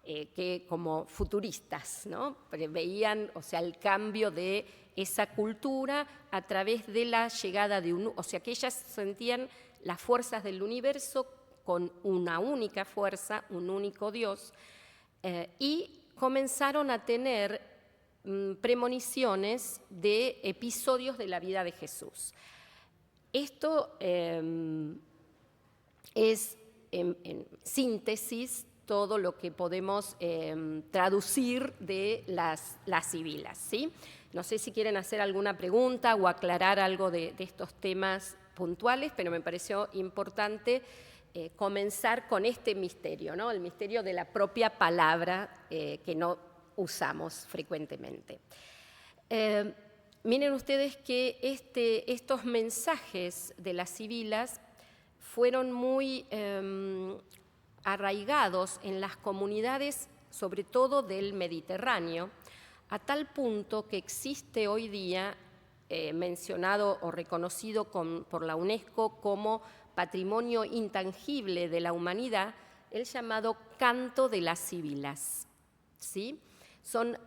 Que como futuristas, ¿no? Veían, o sea, el cambio de esa cultura a través de la llegada de o sea, que ellas sentían las fuerzas del universo con una única fuerza, un único Dios, y comenzaron a tener premoniciones de episodios de la vida de Jesús. Esto es, en síntesis, todo lo que podemos traducir de las sibilas, ¿sí? No sé si quieren hacer alguna pregunta o aclarar algo de estos temas puntuales, pero me pareció importante comenzar con este misterio, ¿no? El misterio de la propia palabra que no usamos frecuentemente. Miren ustedes que estos mensajes de las sibilas fueron muy arraigados en las comunidades, sobre todo del Mediterráneo, a tal punto que existe hoy día, mencionado o reconocido por la UNESCO como Patrimonio Intangible de la Humanidad, el llamado canto de las sibilas, ¿sí? Son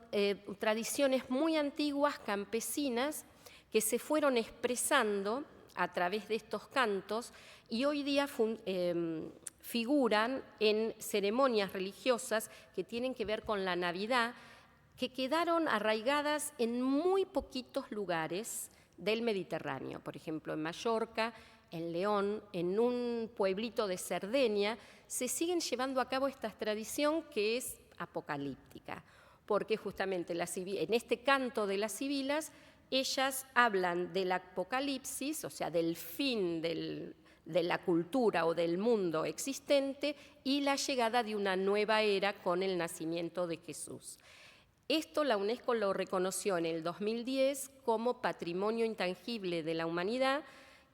tradiciones muy antiguas, campesinas, que se fueron expresando a través de estos cantos y hoy día figuran en ceremonias religiosas que tienen que ver con la Navidad, que quedaron arraigadas en muy poquitos lugares del Mediterráneo, por ejemplo, en Mallorca, en León, en un pueblito de Cerdeña, se siguen llevando a cabo esta tradición que es apocalíptica, porque justamente en este canto de las sibilas, ellas hablan del apocalipsis, o sea, del fin de la cultura o del mundo existente y la llegada de una nueva era con el nacimiento de Jesús. Esto la UNESCO lo reconoció en el 2010 como Patrimonio Intangible de la Humanidad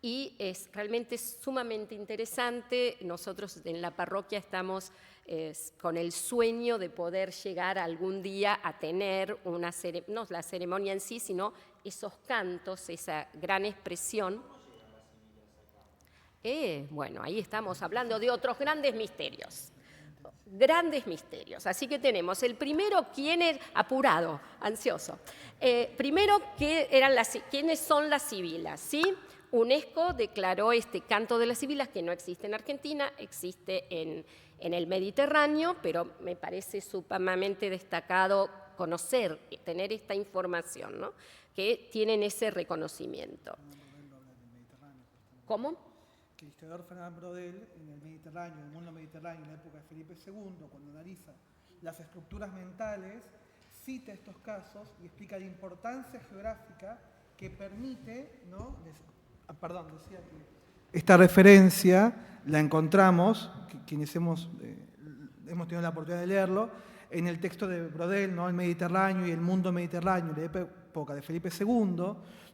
y es realmente sumamente interesante. Nosotros en la parroquia estamos con el sueño de poder llegar algún día a tener no la ceremonia en sí, sino esos cantos, esa gran expresión. Bueno, ahí estamos hablando de otros grandes misterios. Grandes misterios. Así que tenemos el primero, ¿quién es? Apurado, ansioso. Primero, ¿quiénes son las sibilas? ¿Sí? UNESCO declaró este canto de las sibilas que no existe en Argentina, existe en el Mediterráneo, pero me parece sumamente destacado conocer, tener esta información, ¿no? Que tienen ese reconocimiento. ¿Cómo? Que el historiador Fernand Braudel, en el Mediterráneo, en el mundo mediterráneo, en la época de Felipe II, cuando analiza las estructuras mentales, cita estos casos y explica la importancia geográfica que permite, ¿no? Decía que esta referencia la encontramos, quienes hemos tenido la oportunidad de leerlo, en el texto de Braudel, ¿no? El Mediterráneo y el mundo mediterráneo, de la época de Felipe II,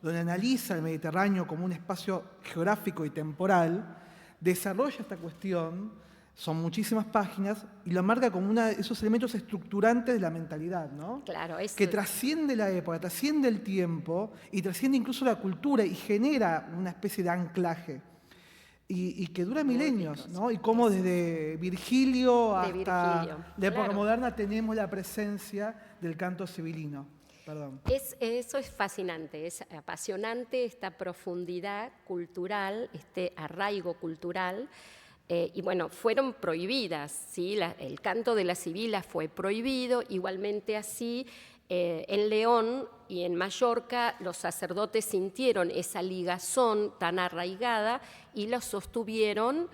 donde analiza el Mediterráneo como un espacio geográfico y temporal, desarrolla esta cuestión, son muchísimas páginas, y lo marca como uno de esos elementos estructurantes de la mentalidad, ¿no? Claro, que trasciende la época, trasciende el tiempo, y trasciende incluso la cultura, y genera una especie de anclaje. Y que dura milenios, ¿no? Y cómo desde Virgilio hasta la época moderna tenemos la presencia del canto sibilino. Perdón. Eso es fascinante, es apasionante esta profundidad cultural, este arraigo cultural. Y bueno, fueron prohibidas, ¿sí? El canto de las sibilas fue prohibido, igualmente así en León y en Mallorca los sacerdotes sintieron esa ligazón tan arraigada y lo sostuvieron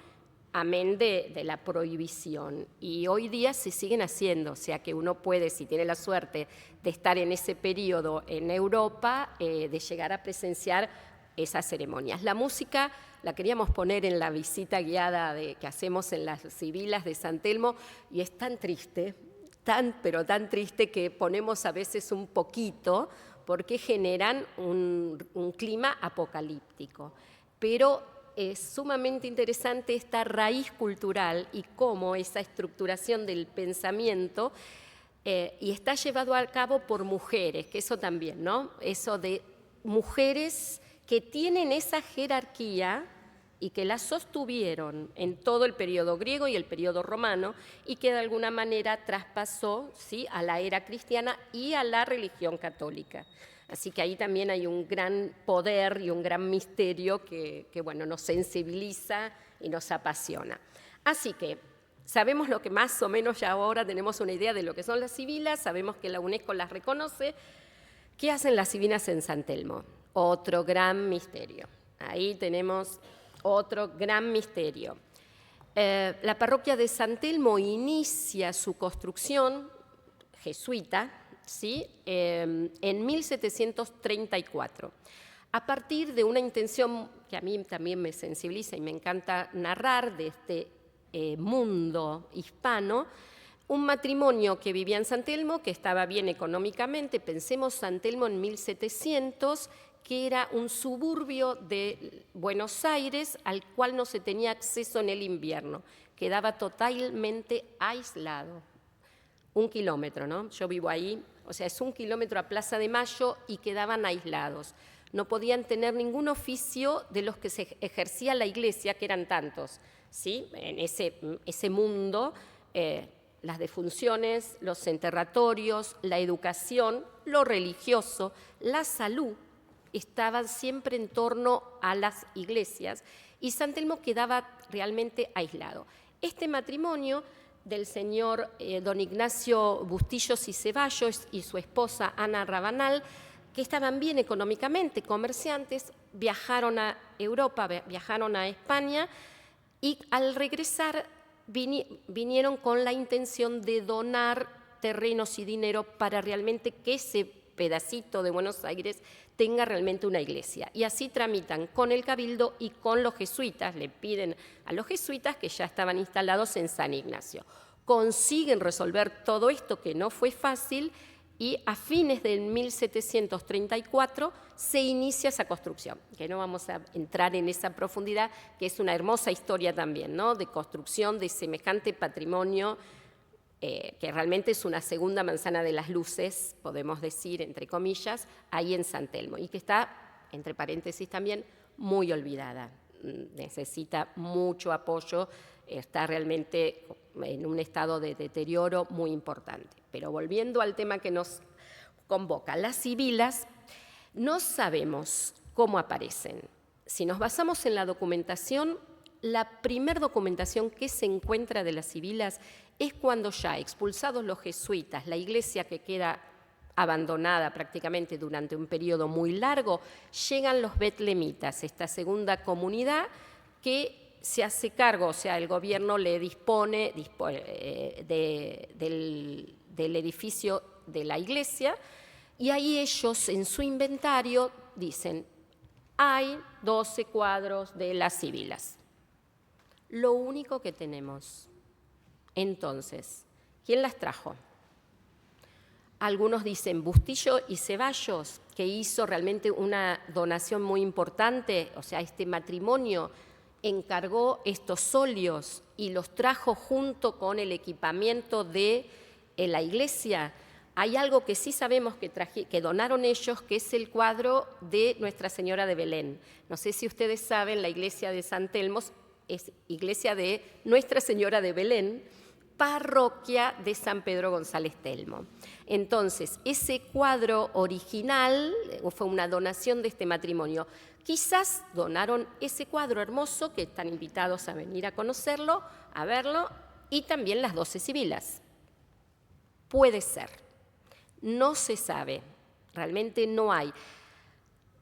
amén de la prohibición. Y hoy día se siguen haciendo, o sea que uno puede, si tiene la suerte de estar en ese periodo en Europa, de llegar a presenciar esas ceremonias. La música la queríamos poner en la visita guiada que hacemos en las sibilas de San Telmo y es tan triste, pero tan triste que ponemos a veces un poquito, porque generan un clima apocalíptico. Pero es sumamente interesante esta raíz cultural y cómo esa estructuración del pensamiento y está llevado a cabo por mujeres, que eso también, ¿no? Eso de mujeres que tienen esa jerarquía y que la sostuvieron en todo el periodo griego y el periodo romano y que de alguna manera traspasó, ¿sí?, a la era cristiana y a la religión católica. Así que ahí también hay un gran poder y un gran misterio que bueno, nos sensibiliza y nos apasiona. Así que sabemos lo que más o menos ya ahora tenemos una idea de lo que son las sibilas, sabemos que la UNESCO las reconoce. ¿Qué hacen las sibilas en San Telmo? Otro gran misterio. Ahí tenemos otro gran misterio. La parroquia de San Telmo inicia su construcción jesuita, ¿sí?, en 1734, a partir de una intención que a mí también me sensibiliza y me encanta narrar de este mundo hispano, un matrimonio que vivía en San Telmo, que estaba bien económicamente. Pensemos San Telmo en 1700, que era un suburbio de Buenos Aires al cual no se tenía acceso en el invierno, quedaba totalmente aislado. 1 kilómetro, ¿no? Yo vivo ahí, o sea, es 1 kilómetro a Plaza de Mayo y quedaban aislados. No podían tener ningún oficio de los que se ejercía la iglesia, que eran tantos, ¿sí? En ese mundo, las defunciones, los enterratorios, la educación, lo religioso, la salud, estaban siempre en torno a las iglesias y San Telmo quedaba realmente aislado. Este matrimonio del señor don Ignacio Bustillos y Ceballos y su esposa Ana Rabanal, que estaban bien económicamente, comerciantes, viajaron a Europa, viajaron a España y al regresar vinieron con la intención de donar terrenos y dinero para realmente que ese pedacito de Buenos Aires tenga realmente una iglesia. Y así tramitan con el Cabildo y con los jesuitas, le piden a los jesuitas que ya estaban instalados en San Ignacio. Consiguen resolver todo esto, que no fue fácil, y a fines del 1734 se inicia esa construcción, que no vamos a entrar en esa profundidad, que es una hermosa historia también, ¿no?, de construcción de semejante patrimonio, que realmente es una segunda manzana de las luces, podemos decir, entre comillas, ahí en San Telmo, y que está, entre paréntesis también, muy olvidada. Necesita mucho apoyo, está realmente en un estado de deterioro muy importante. Pero volviendo al tema que nos convoca, las sibilas, no sabemos cómo aparecen. Si nos basamos en la documentación, la primera documentación que se encuentra de las sibilas es cuando ya expulsados los jesuitas, la iglesia que queda abandonada prácticamente durante un periodo muy largo, llegan los betlemitas, esta segunda comunidad que se hace cargo, o sea, el gobierno le dispone del edificio de la iglesia, y ahí ellos en su inventario dicen, hay 12 cuadros de las sibilas. Lo único que tenemos. Entonces, ¿quién las trajo? Algunos dicen Bustillo y Ceballos, que hizo realmente una donación muy importante, o sea, este matrimonio encargó estos óleos y los trajo junto con el equipamiento de la iglesia. Hay algo que sí sabemos que donaron ellos, que es el cuadro de Nuestra Señora de Belén. No sé si ustedes saben, la iglesia de San Telmo es iglesia de Nuestra Señora de Belén, parroquia de San Pedro González Telmo. Entonces, ese cuadro original fue una donación de este matrimonio. Quizás donaron ese cuadro hermoso, que están invitados a venir a conocerlo, a verlo, y también las 12 sibilas. Puede ser. No se sabe. Realmente no hay.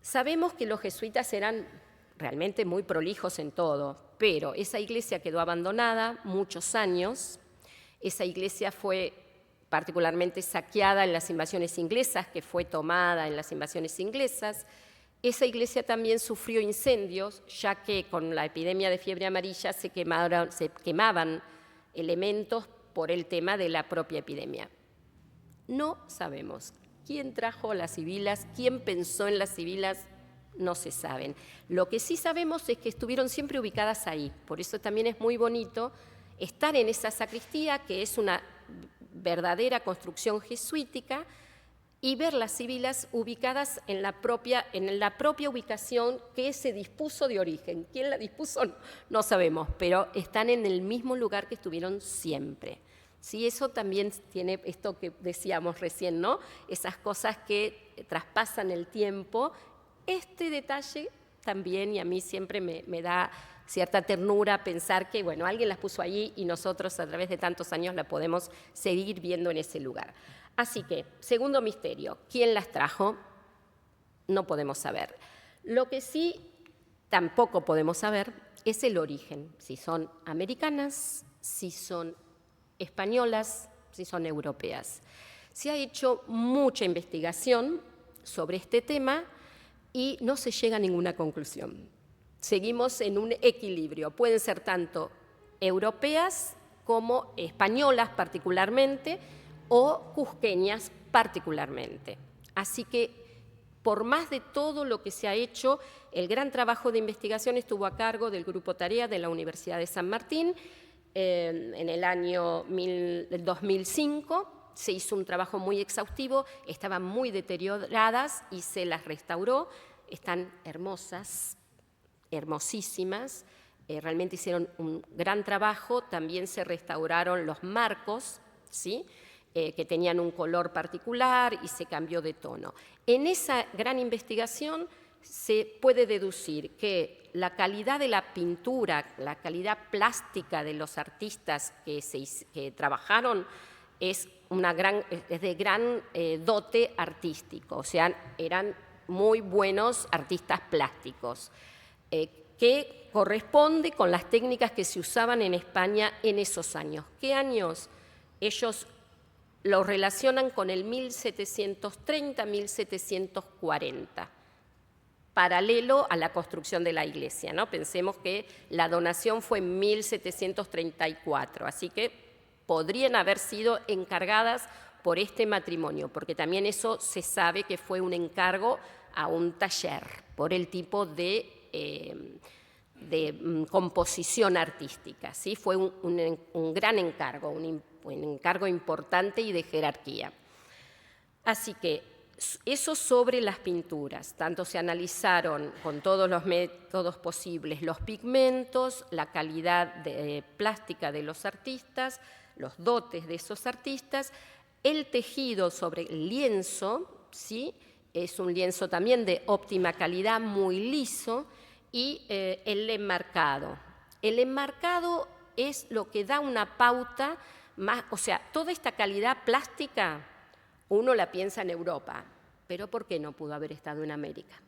Sabemos que los jesuitas eran realmente muy prolijos en todo, pero esa iglesia quedó abandonada muchos años. Esa iglesia fue particularmente saqueada en las invasiones inglesas, que fue tomada en las invasiones inglesas. Esa iglesia también sufrió incendios, ya que con la epidemia de fiebre amarilla se quemaban elementos por el tema de la propia epidemia. No sabemos quién trajo las sibilas, quién pensó en las sibilas, no se saben. Lo que sí sabemos es que estuvieron siempre ubicadas ahí, por eso también es muy bonito estar en esa sacristía, que es una verdadera construcción jesuítica, y ver las sibilas ubicadas en la propia ubicación que se dispuso de origen. ¿Quién la dispuso? No sabemos, pero están en el mismo lugar que estuvieron siempre. Sí, eso también tiene esto que decíamos recién, ¿no? Esas cosas que traspasan el tiempo. Este detalle también, y a mí siempre me da cierta ternura pensar que, bueno, alguien las puso allí y nosotros a través de tantos años la podemos seguir viendo en ese lugar. Así que, segundo misterio, ¿quién las trajo? No podemos saber. Lo que sí tampoco podemos saber es el origen, si son americanas, si son españolas, si son europeas. Se ha hecho mucha investigación sobre este tema y no se llega a ninguna conclusión. Seguimos en un equilibrio. Pueden ser tanto europeas como españolas particularmente, o cusqueñas particularmente. Así que, por más de todo lo que se ha hecho, el gran trabajo de investigación estuvo a cargo del Grupo Tarea de la Universidad de San Martín. En el año 2005 se hizo un trabajo muy exhaustivo, estaban muy deterioradas y se las restauró. Están hermosas, hermosísimas. Realmente hicieron un gran trabajo. También se restauraron los marcos, ¿sí?, que tenían un color particular y se cambió de tono. En esa gran investigación se puede deducir que la calidad de la pintura, la calidad plástica de los artistas que trabajaron es de gran dote artístico, o sea, eran muy buenos artistas plásticos, que corresponde con las técnicas que se usaban en España en esos años. ¿Qué años? Ellos lo relacionan con el 1730-1740, paralelo a la construcción de la iglesia, ¿no? Pensemos que la donación fue en 1734, así que podrían haber sido encargadas por este matrimonio, porque también eso se sabe que fue un encargo a un taller, por el tipo de composición artística, ¿sí? Fue un gran encargo, un encargo importante y de jerarquía. Así que eso sobre las pinturas. Tanto se analizaron con todos los métodos posibles los pigmentos, la calidad plástica de los artistas, los dotes de esos artistas, el tejido sobre el lienzo, ¿sí? Es un lienzo también de óptima calidad, muy liso, y el enmarcado. El enmarcado es lo que da una pauta más, o sea, toda esta calidad plástica uno la piensa en Europa, pero ¿por qué no pudo haber estado en América?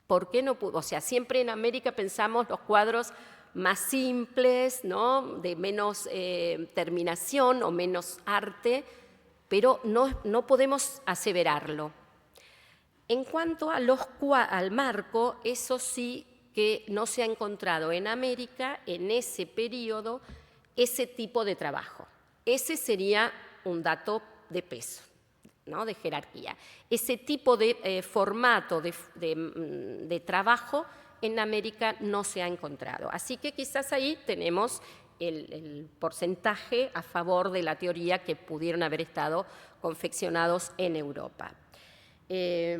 ¿Por qué no pudo? O sea, siempre en América pensamos los cuadros más simples, ¿no?, de menos terminación o menos arte, pero no podemos aseverarlo. En cuanto al marco, eso sí que no se ha encontrado en América en ese periodo ese tipo de trabajo. Ese sería un dato de peso, ¿no?, de jerarquía. Ese tipo de formato de trabajo en América no se ha encontrado. Así que quizás ahí tenemos el porcentaje a favor de la teoría que pudieron haber estado confeccionados en Europa.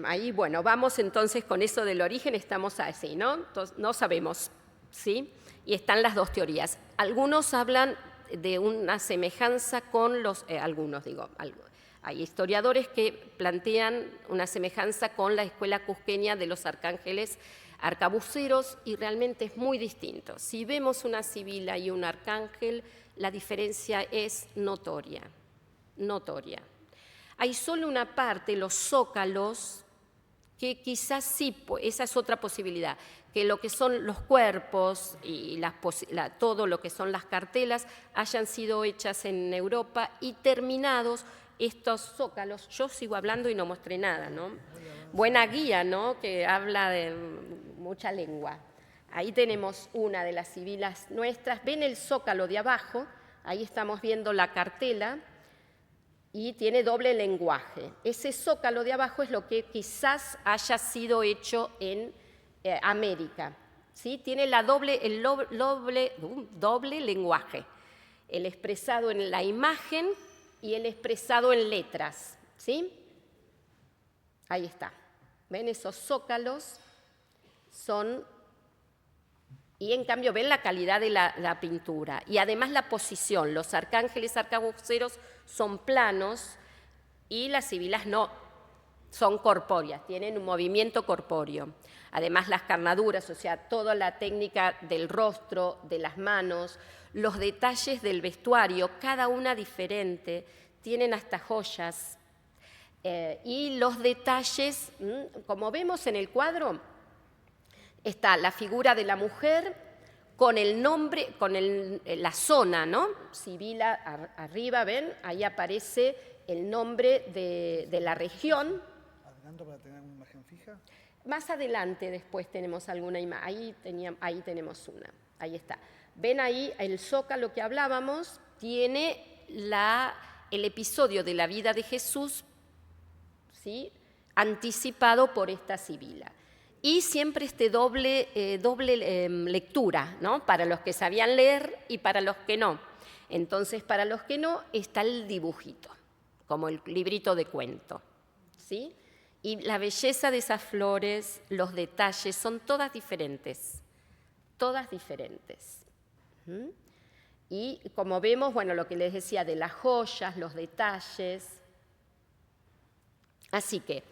Ahí, bueno, vamos entonces con eso del origen, estamos así, ¿no? Entonces, no sabemos, ¿sí? Y están las dos teorías. Algunos hablan de una semejanza con hay historiadores que plantean una semejanza con la escuela cusqueña de los arcángeles arcabuceros y realmente es muy distinto. Si vemos una sibila y un arcángel, la diferencia es notoria, notoria. Hay solo una parte, los zócalos, que quizás sí, esa es otra posibilidad, que lo que son los cuerpos y todo lo que son las cartelas hayan sido hechas en Europa y terminados estos zócalos. Yo sigo hablando y no mostré nada, ¿no? Buena guía, ¿no?, que habla de mucha lengua. Ahí tenemos una de las sibilas nuestras. ¿Ven el zócalo de abajo? Ahí estamos viendo la cartela. y tiene doble lenguaje. Ese zócalo de abajo es lo que quizás haya sido hecho en América, ¿sí? Tiene el doble lenguaje, el expresado en la imagen y el expresado en letras, ¿sí? Ahí está. ¿Ven? Esos zócalos son... Y en cambio ven la calidad de la pintura y además la posición. Los arcángeles arcabuceros son planos y las sibilas no, son corpóreas, tienen un movimiento corpóreo. Además las carnaduras, o sea, toda la técnica del rostro, de las manos, los detalles del vestuario, cada una diferente, tienen hasta joyas. Y los detalles, como vemos en el cuadro, está la figura de la mujer con el nombre, con la zona, ¿no? Sibila arriba, ¿ven? Ahí aparece el nombre de la región. ¿Adelanto para tener una imagen fija? Más adelante después tenemos alguna imagen. Ahí tenemos una. Ahí está. ¿Ven ahí el zócalo que hablábamos? Tiene el episodio de la vida de Jesús, ¿sí? Anticipado por esta sibila. Y siempre doble lectura, ¿no? Para los que sabían leer y para los que no. Entonces, para los que no, está el dibujito, como el librito de cuento, ¿sí? Y la belleza de esas flores, los detalles, son todas diferentes, todas diferentes. Y como vemos, bueno, lo que les decía de las joyas, los detalles. Así que,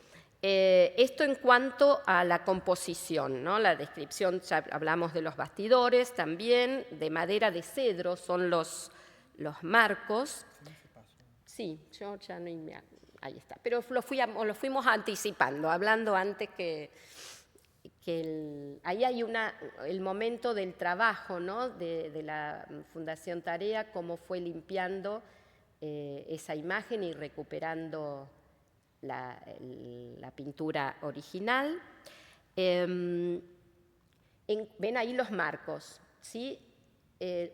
esto en cuanto a la composición, ¿no? La descripción, ya hablamos de los bastidores también, de madera de cedro son los marcos. Sí, yo ya no... Ahí está, pero lo fuimos anticipando, hablando antes que ahí hay el momento del trabajo, ¿no? de la Fundación Tarea, cómo fue limpiando esa imagen y recuperando la pintura original. Ven ahí los marcos, ¿sí?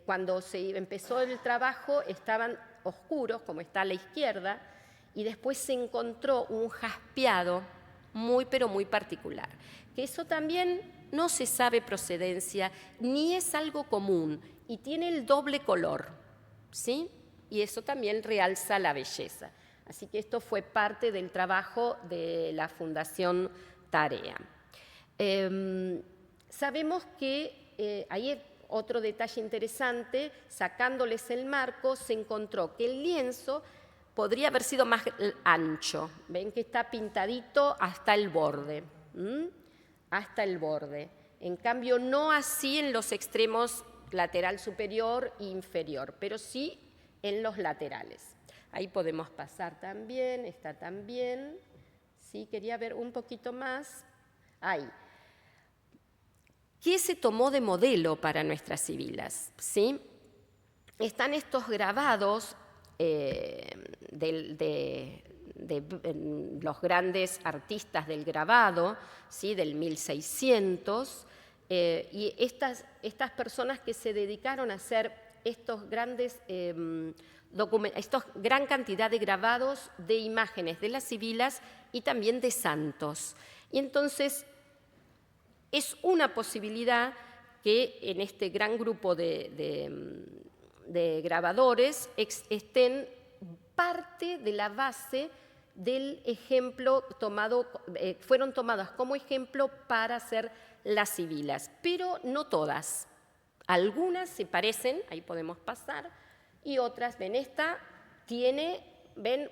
Cuando se empezó el trabajo estaban oscuros, como está a la izquierda, y después se encontró un jaspeado muy, pero muy particular, que eso también no se sabe procedencia, ni es algo común, y tiene el doble color, ¿sí? Y eso también realza la belleza. Así que esto fue parte del trabajo de la Fundación Tarea. Sabemos que hay otro detalle interesante, sacándoles el marco, se encontró que el lienzo podría haber sido más ancho. Ven que está pintadito hasta el borde, hasta el borde. En cambio, no así en los extremos lateral superior e inferior, pero sí en los laterales. Ahí podemos pasar también, está también. Sí, quería ver un poquito más. Ahí. ¿Qué se tomó de modelo para nuestras sibilas? ¿Sí? Están estos grabados de los grandes artistas del grabado, ¿sí? Del 1600, y estas personas que se dedicaron a hacer estos grandes gran cantidad de grabados de imágenes de las sibilas y también de santos. Y entonces es una posibilidad que en este gran grupo de grabadores estén parte de la base del ejemplo tomado, fueron tomadas como ejemplo para hacer las sibilas, pero no todas. Algunas se parecen, ahí podemos pasar, y otras, ven, esta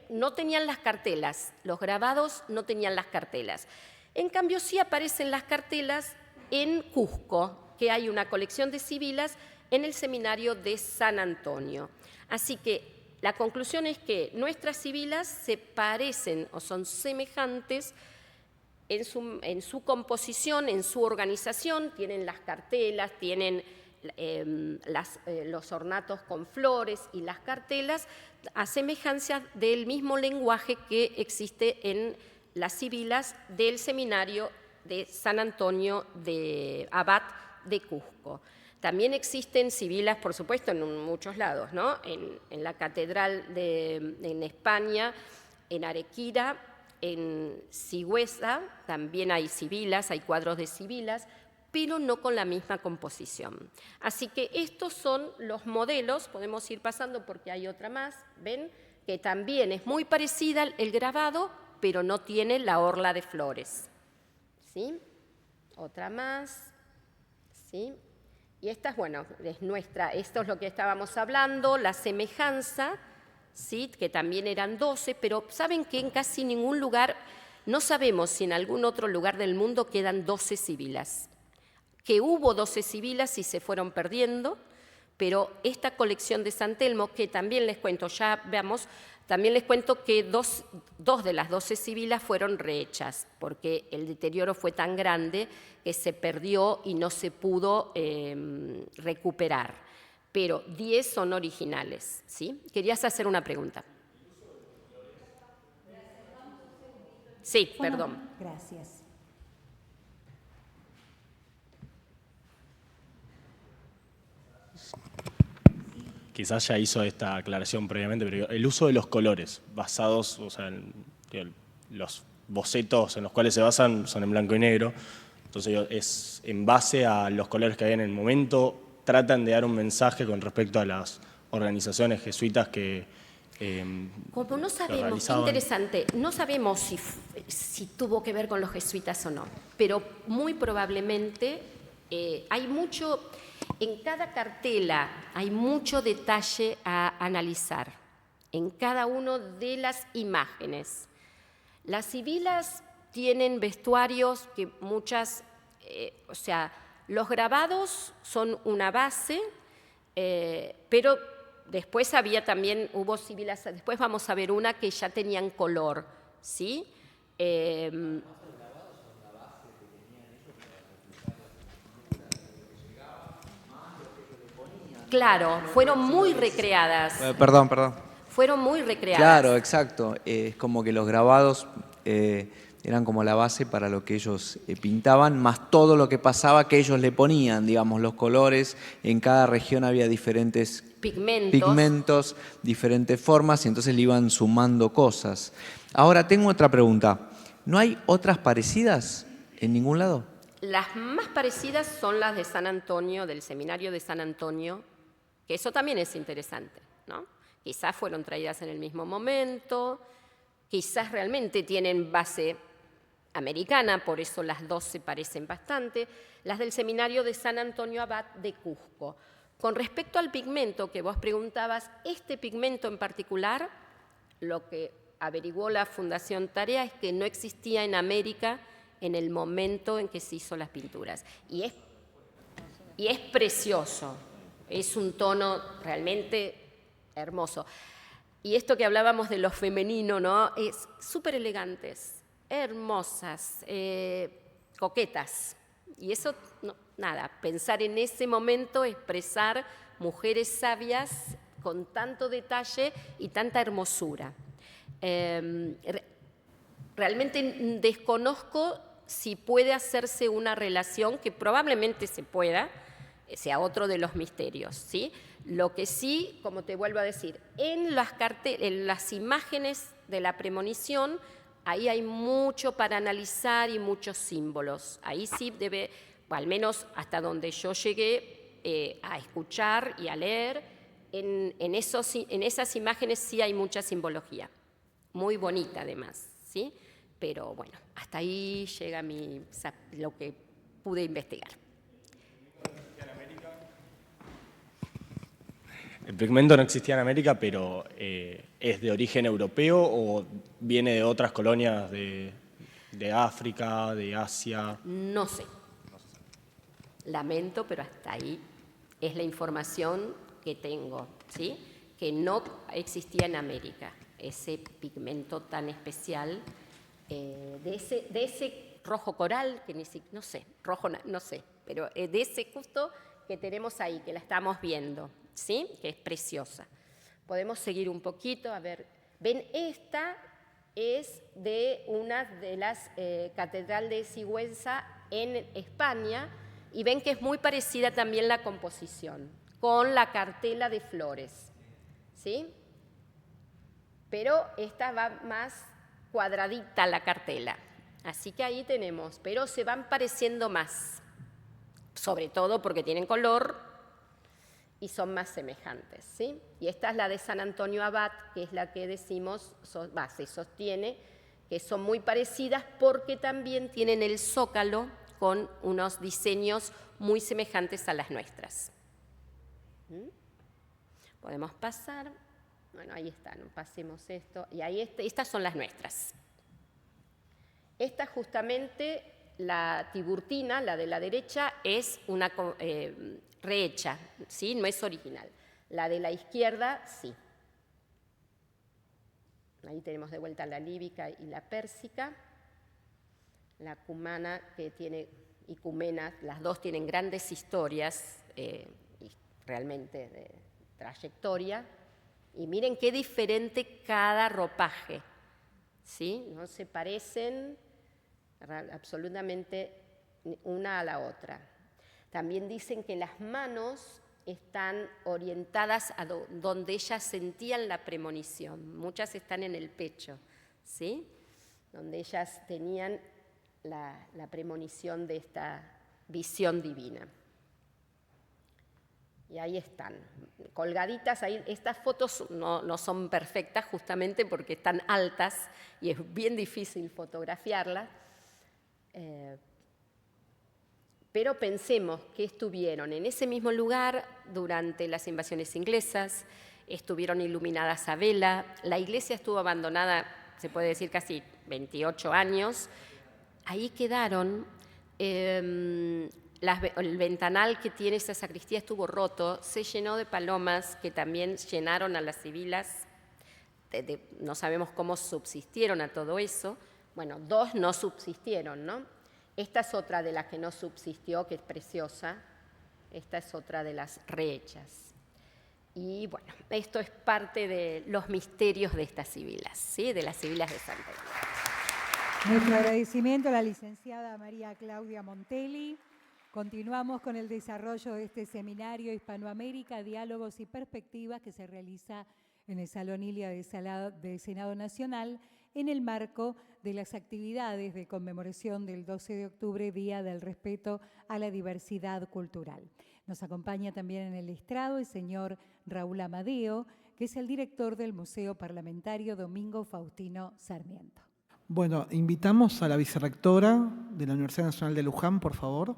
no tenían las cartelas, los grabados no tenían las cartelas. En cambio, sí aparecen las cartelas en Cusco, que hay una colección de sibilas en el seminario de San Antonio. Así que la conclusión es que nuestras sibilas se parecen o son semejantes en su composición, en su organización, tienen las cartelas, tienen los ornatos con flores y las cartelas, a semejanza del mismo lenguaje que existe en las sibilas del seminario de San Antonio de Abad de Cusco. También existen sibilas, por supuesto, en muchos lados, ¿no? En la catedral en España, en Arequira, en Sigüenza, también hay sibilas, hay cuadros de sibilas, pero no con la misma composición. Así que estos son los modelos, podemos ir pasando porque hay otra más, ¿ven? Que también es muy parecida el grabado, pero no tiene la orla de flores. ¿Sí? Otra más, ¿sí? Y esta es, bueno, es nuestra, esto es lo que estábamos hablando, la semejanza, ¿sí? Que también eran 12, pero saben que en casi ningún lugar, no sabemos si en algún otro lugar del mundo quedan 12 sibilas. Que hubo 12 sibilas y se fueron perdiendo, pero esta colección de San Telmo, que también les cuento, ya veamos, también les cuento que dos de las 12 sibilas fueron rehechas, porque el deterioro fue tan grande que se perdió y no se pudo recuperar. Pero 10 son originales, ¿sí? ¿Querías hacer una pregunta? Sí, perdón. Gracias. Quizás ya hizo esta aclaración previamente, pero el uso de los colores basados, o sea, los bocetos en los cuales se basan son en blanco y negro, entonces es en base a los colores que hay en el momento, tratan de dar un mensaje con respecto a las organizaciones jesuitas que como no sabemos, qué interesante, no sabemos si tuvo que ver con los jesuitas o no, pero muy probablemente hay mucho, en cada cartela hay mucho detalle a analizar, en cada una de las imágenes. Las sibilas tienen vestuarios que muchas, o sea, los grabados son una base, pero después hubo sibilas, después vamos a ver una que ya tenían color, ¿sí? Claro, fueron muy recreadas. Perdón. Fueron muy recreadas. Claro, exacto. Es como que los grabados eran como la base para lo que ellos pintaban, más todo lo que pasaba que ellos le ponían, digamos, los colores. En cada región había diferentes pigmentos, diferentes formas, y entonces le iban sumando cosas. Ahora, tengo otra pregunta. ¿No hay otras parecidas en ningún lado? Las más parecidas son las de San Antonio, del seminario de San Antonio, que eso también es interesante, ¿no? Quizás fueron traídas en el mismo momento, quizás realmente tienen base americana, por eso las dos se parecen bastante, las del seminario de San Antonio Abad de Cusco. Con respecto al pigmento que vos preguntabas, este pigmento en particular, lo que averiguó la Fundación Tarea es que no existía en América en el momento en que se hizo las pinturas. Y es precioso, es un tono realmente hermoso. Y esto que hablábamos de lo femenino, ¿no? Es súper elegantes, hermosas, coquetas. Y eso, no, nada, pensar en ese momento, expresar mujeres sabias con tanto detalle y tanta hermosura. Realmente desconozco si puede hacerse una relación, que probablemente se pueda, sea otro de los misterios, ¿sí? Lo que sí, como te vuelvo a decir, en las imágenes de la premonición, ahí hay mucho para analizar y muchos símbolos. Ahí sí debe, o al menos hasta donde yo llegué a escuchar y a leer, en esas imágenes sí hay mucha simbología, muy bonita además, ¿sí? Pero bueno, hasta ahí llega lo que pude investigar. El pigmento no existía en América, pero ¿es de origen europeo o viene de otras colonias de África, de Asia? No sé. Lamento, pero hasta ahí es la información que tengo, ¿sí? Que no existía en América ese pigmento tan especial, de ese rojo coral, que no sé, rojo no sé, pero de ese justo que tenemos ahí, que la estamos viendo, ¿sí? Que es preciosa. Podemos seguir un poquito, a ver. Ven, esta es de una de las catedral de Sigüenza en España, Y ven que es muy parecida también la composición, con la cartela de flores, ¿sí? Pero esta va más cuadradita la cartela. Así que ahí tenemos, pero se van pareciendo más, sobre todo porque tienen color y son más semejantes, ¿sí? Y esta es la de San Antonio Abad, que es la que decimos, se sostiene, que son muy parecidas porque también tienen el zócalo con unos diseños muy semejantes a las nuestras. Podemos pasar, bueno, ahí están, pasemos esto, y ahí estas son las nuestras. Esta justamente, la tiburtina, la de la derecha, es una rehecha, ¿sí? No es original. La de la izquierda, sí. Ahí tenemos de vuelta la líbica y la pérsica. La cumana, que tiene, y cumena, las dos tienen grandes historias, realmente de trayectoria. Y miren qué diferente cada ropaje, ¿sí? No se parecen absolutamente una a la otra. También dicen que las manos están orientadas a donde ellas sentían la premonición. Muchas están en el pecho, ¿sí? Donde ellas tenían la premonición de esta visión divina. Y ahí están, colgaditas ahí. Estas fotos no son perfectas justamente porque están altas y es bien difícil fotografiarlas. Pero pensemos que estuvieron en ese mismo lugar durante las invasiones inglesas, estuvieron iluminadas a vela, la iglesia estuvo abandonada, se puede decir, casi 28 años. Ahí quedaron, el ventanal que tiene esa sacristía estuvo roto, se llenó de palomas que también llenaron a las sibilas, no sabemos cómo subsistieron a todo eso. Bueno, 2 no subsistieron, ¿no? Esta es otra de las que no subsistió, que es preciosa. Esta es otra de las rehechas. Y bueno, esto es parte de los misterios de estas sibilas, ¿sí? De las sibilas de Santa Elena. Nuestro agradecimiento a la licenciada María Claudia Montelli. Continuamos con el desarrollo de este seminario Hispanoamérica, Diálogos y Perspectivas que se realiza en el Salón Ilia del Senado Nacional en el marco de las actividades de conmemoración del 12 de octubre, Día del Respeto a la Diversidad Cultural. Nos acompaña también en el estrado el señor Raúl Amadeo, que es el director del Museo Parlamentario Domingo Faustino Sarmiento. Bueno, invitamos a la vicerrectora de la Universidad Nacional de Luján, por favor.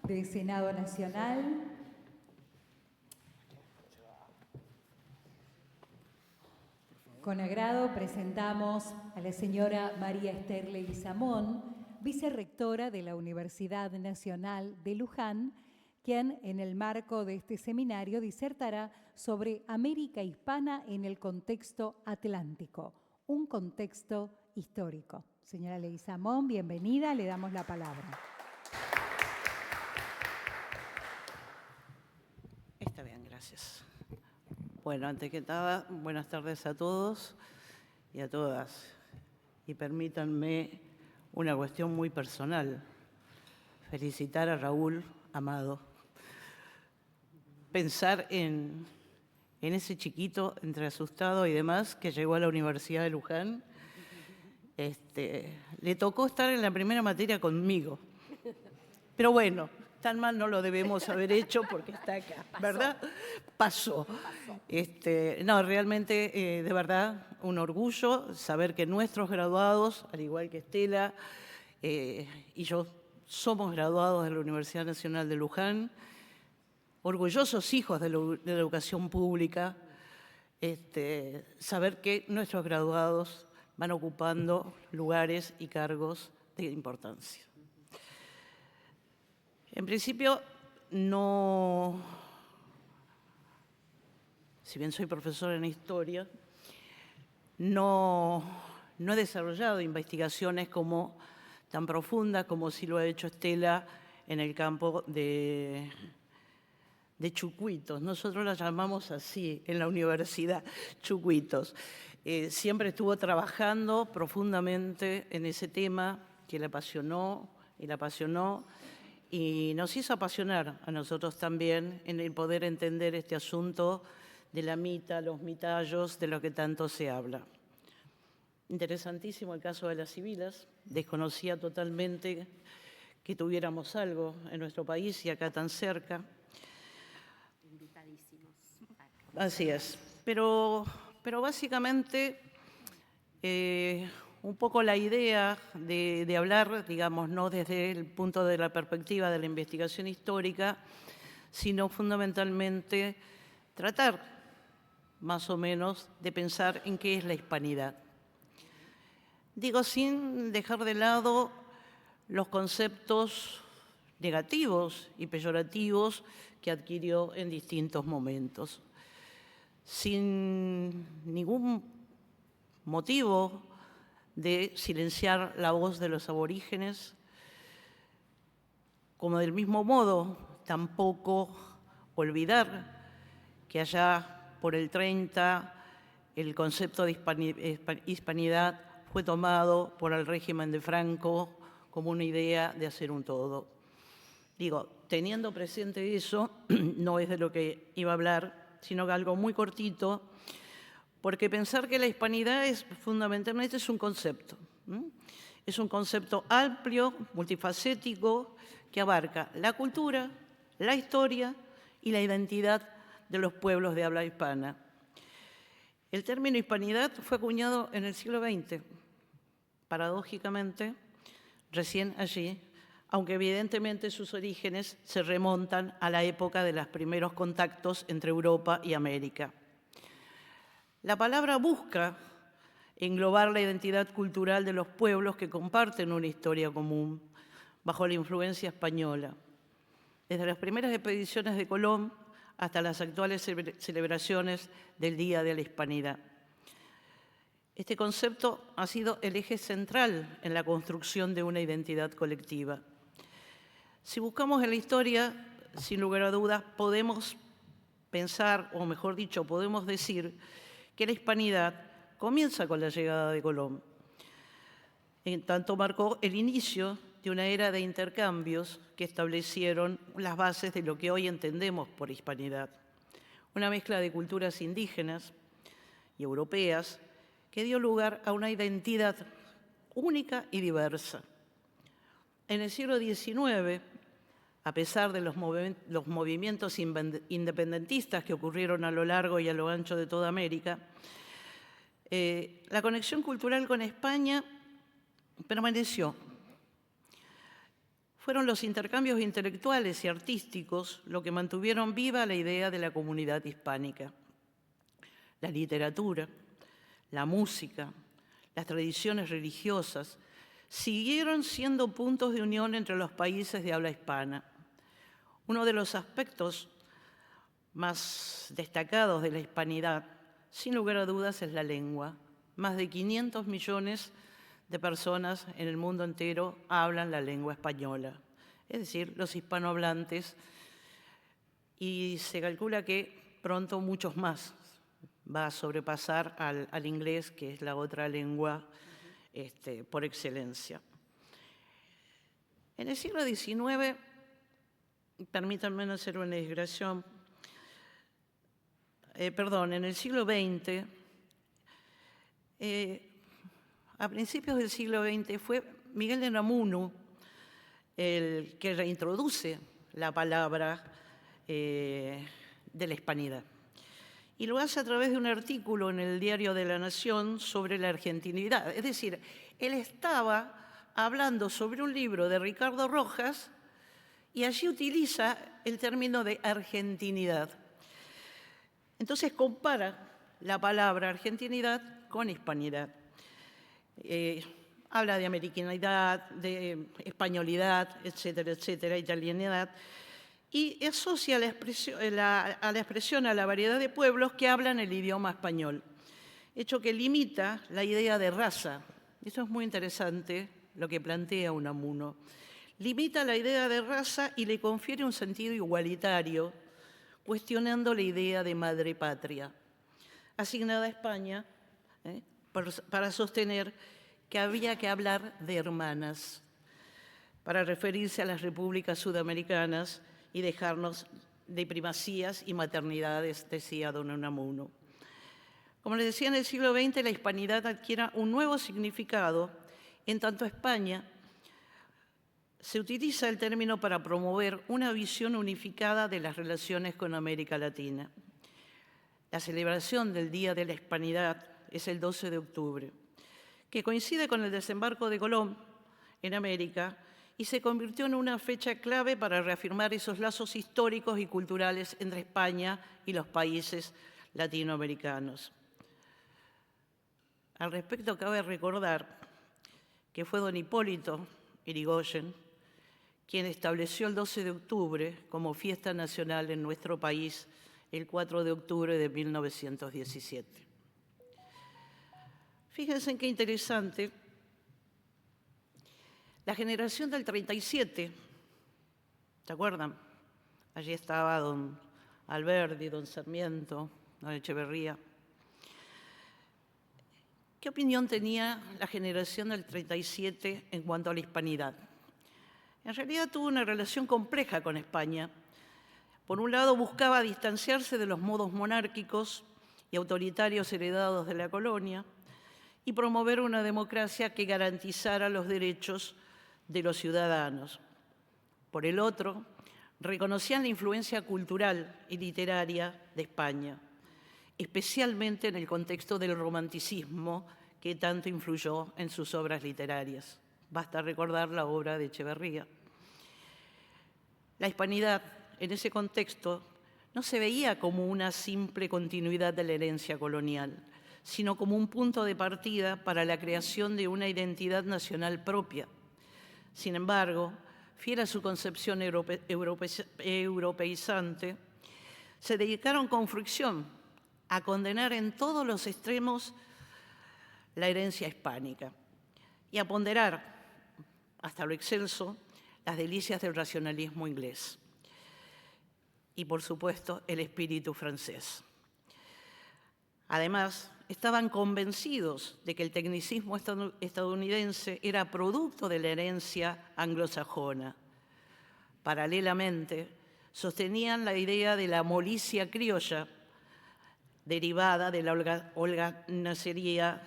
Del Senado Nacional. Con agrado presentamos a la señora María Esther Leguizamón, vicerrectora de la Universidad Nacional de Luján, quien en el marco de este seminario disertará sobre América Hispana en el contexto atlántico, un contexto histórico. Señora Leguizamón, bienvenida, le damos la palabra. Está bien, gracias. Bueno, antes que nada, buenas tardes a todos y a todas. Y permítanme una cuestión muy personal. Felicitar a Raúl Amado. Pensar en ese chiquito entre asustado y demás que llegó a la Universidad de Luján. Le tocó estar en la primera materia conmigo. Pero bueno, tan mal no lo debemos haber hecho porque está acá, ¿verdad? Pasó. No, realmente, de verdad, un orgullo saber que nuestros graduados, al igual que Estela y yo, somos graduados de la Universidad Nacional de Luján, orgullosos hijos de la educación pública, saber que nuestros graduados van ocupando lugares y cargos de importancia. En principio, no, si bien soy profesora en historia, no he desarrollado investigaciones tan profundas como sí lo ha hecho Estela en el campo de chucuitos. Nosotros las llamamos así en la universidad, chucuitos. siempre estuvo trabajando profundamente en ese tema que le apasionó y la apasionó, y nos hizo apasionar a nosotros también en el poder entender este asunto de la mita, los mitallos, de lo que tanto se habla. Interesantísimo el caso de las sibilas. Desconocía totalmente que tuviéramos algo en nuestro país y acá tan cerca. Invitadísimos. Así es. Pero básicamente un poco la idea de hablar, digamos, no desde el punto de la perspectiva de la investigación histórica, sino fundamentalmente tratar más o menos de pensar en qué es la hispanidad. Digo, sin dejar de lado los conceptos negativos y peyorativos que adquirió en distintos momentos. Sin ningún motivo de silenciar la voz de los aborígenes, como del mismo modo tampoco olvidar que allá por el 30 el concepto de hispanidad fue tomado por el régimen de Franco como una idea de hacer un todo. Digo, teniendo presente eso, no es de lo que iba a hablar, sino que algo muy cortito, porque pensar que la hispanidad fundamentalmente es un concepto. Es un concepto amplio, multifacético, que abarca la cultura, la historia y la identidad de los pueblos de habla hispana. El término hispanidad fue acuñado en el siglo XX, paradójicamente, recién allí, aunque evidentemente sus orígenes se remontan a la época de los primeros contactos entre Europa y América. La palabra busca englobar la identidad cultural de los pueblos que comparten una historia común bajo la influencia española, desde las primeras expediciones de Colón hasta las actuales celebraciones del Día de la Hispanidad. Este concepto ha sido el eje central en la construcción de una identidad colectiva. Si buscamos en la historia, sin lugar a dudas, podemos pensar, o mejor dicho, podemos decir que la hispanidad comienza con la llegada de Colón. En tanto marcó el inicio de una era de intercambios que establecieron las bases de lo que hoy entendemos por hispanidad. Una mezcla de culturas indígenas y europeas que dio lugar a una identidad única y diversa. En el siglo XIX, a pesar de los movimientos independentistas que ocurrieron a lo largo y a lo ancho de toda América, la conexión cultural con España permaneció. Fueron los intercambios intelectuales y artísticos lo que mantuvieron viva la idea de la comunidad hispánica. La literatura, la música, las tradiciones religiosas siguieron siendo puntos de unión entre los países de habla hispana. Uno de los aspectos más destacados de la hispanidad, sin lugar a dudas, es la lengua. Más de 500 millones de personas en el mundo entero hablan la lengua española, es decir, los hispanohablantes, y se calcula que pronto muchos más va a sobrepasar al inglés, que es la otra lengua por excelencia. En el siglo XIX, permítanme hacer una digresión, en el siglo XX, a principios del siglo XX, fue Miguel de Unamuno el que reintroduce la palabra de la hispanidad. Y lo hace a través de un artículo en el Diario de la Nación sobre la argentinidad. Es decir, él estaba hablando sobre un libro de Ricardo Rojas y allí utiliza el término de argentinidad. Entonces compara la palabra argentinidad con hispanidad. Habla de americanidad, de españolidad, etcétera, etcétera, italianidad, y asocia a la expresión a la variedad de pueblos que hablan el idioma español, hecho que limita la idea de raza. Eso es muy interesante lo que plantea Unamuno. Limita la idea de raza y le confiere un sentido igualitario, cuestionando la idea de madre patria, asignada a España para sostener que había que hablar de hermanas, para referirse a las repúblicas sudamericanas y dejarnos de primacías y maternidades, decía don Unamuno. Como les decía, en el siglo XX la hispanidad adquiere un nuevo significado, en tanto España se utiliza el término para promover una visión unificada de las relaciones con América Latina. La celebración del Día de la Hispanidad es el 12 de octubre, que coincide con el desembarco de Colón en América y se convirtió en una fecha clave para reafirmar esos lazos históricos y culturales entre España y los países latinoamericanos. Al respecto, cabe recordar que fue don Hipólito Yrigoyen quien estableció el 12 de octubre como fiesta nacional en nuestro país el 4 de octubre de 1917. Fíjense qué interesante. La generación del 37, ¿se acuerdan? Allí estaba don Alberdi, don Sarmiento, don Echeverría. ¿Qué opinión tenía la generación del 37 en cuanto a la hispanidad? En realidad tuvo una relación compleja con España. Por un lado, buscaba distanciarse de los modos monárquicos y autoritarios heredados de la colonia y promover una democracia que garantizara los derechos de los ciudadanos. Por el otro, reconocían la influencia cultural y literaria de España, especialmente en el contexto del romanticismo que tanto influyó en sus obras literarias. Basta recordar la obra de Echeverría. La hispanidad, en ese contexto, no se veía como una simple continuidad de la herencia colonial, sino como un punto de partida para la creación de una identidad nacional propia. Sin embargo, fiel a su concepción europeizante, se dedicaron con fricción a condenar en todos los extremos la herencia hispánica y a ponderar hasta lo excelso las delicias del racionalismo inglés y, por supuesto, el espíritu francés. Además, estaban convencidos de que el tecnicismo estadounidense era producto de la herencia anglosajona. Paralelamente, sostenían la idea de la molicie criolla derivada de la holganacería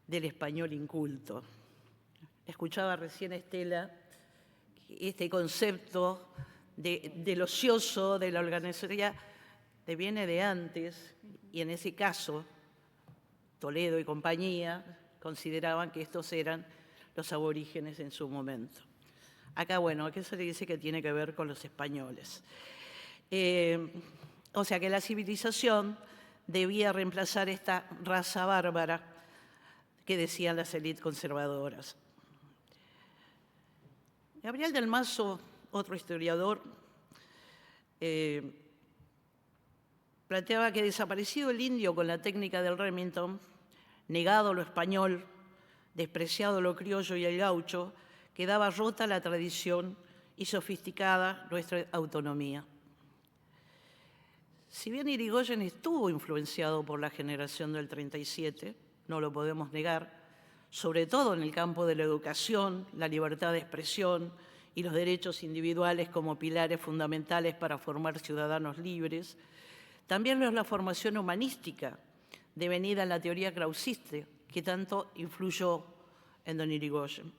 del español inculto. Escuchaba recién Estela este concepto del ocioso, de la holganacería, viene de antes, y en ese caso, Toledo y compañía consideraban que estos eran los aborígenes en su momento. Acá, bueno, aquí se le dice que tiene que ver con los españoles. O sea que la civilización debía reemplazar esta raza bárbara que decían las élites conservadoras. Gabriel del Mazo, otro historiador, planteaba que desaparecido el indio con la técnica del Remington, negado lo español, despreciado lo criollo y el gaucho, quedaba rota la tradición y sofisticada nuestra autonomía. Si bien Yrigoyen estuvo influenciado por la generación del 37, no lo podemos negar, sobre todo en el campo de la educación, la libertad de expresión y los derechos individuales como pilares fundamentales para formar ciudadanos libres, también lo es la formación humanística, devenida en la teoría krausista, que tanto influyó en don Yrigoyen.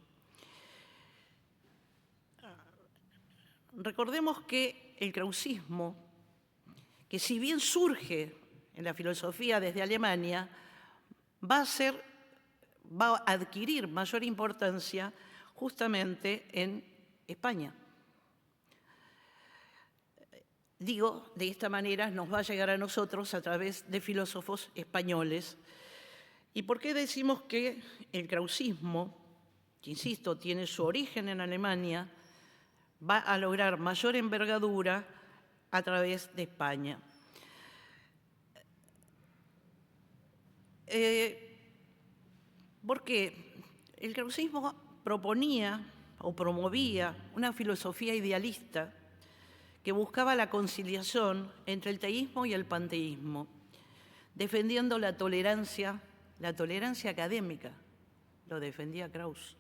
Recordemos que el krausismo, que si bien surge en la filosofía desde Alemania, va a adquirir mayor importancia justamente en España. Digo, de esta manera nos va a llegar a nosotros a través de filósofos españoles. ¿Y por qué decimos que el krausismo, que insisto, tiene su origen en Alemania, va a lograr mayor envergadura a través de España? Porque el krausismo proponía o promovía una filosofía idealista que buscaba la conciliación entre el teísmo y el panteísmo, defendiendo la tolerancia académica, lo defendía Krauss,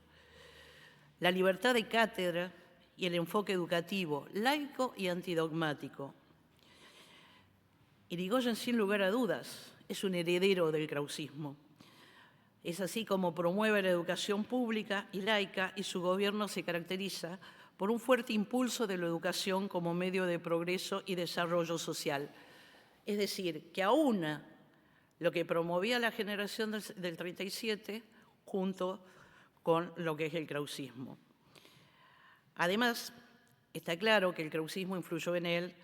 la libertad de cátedra y el enfoque educativo, laico y antidogmático. Irigoyen, sin lugar a dudas, es un heredero del krausismo. Es así como promueve la educación pública y laica, y su gobierno se caracteriza por un fuerte impulso de la educación como medio de progreso y desarrollo social. Es decir, que aúna lo que promovía la generación del 37 junto con lo que es el krausismo. Además, está claro que el krausismo influyó en él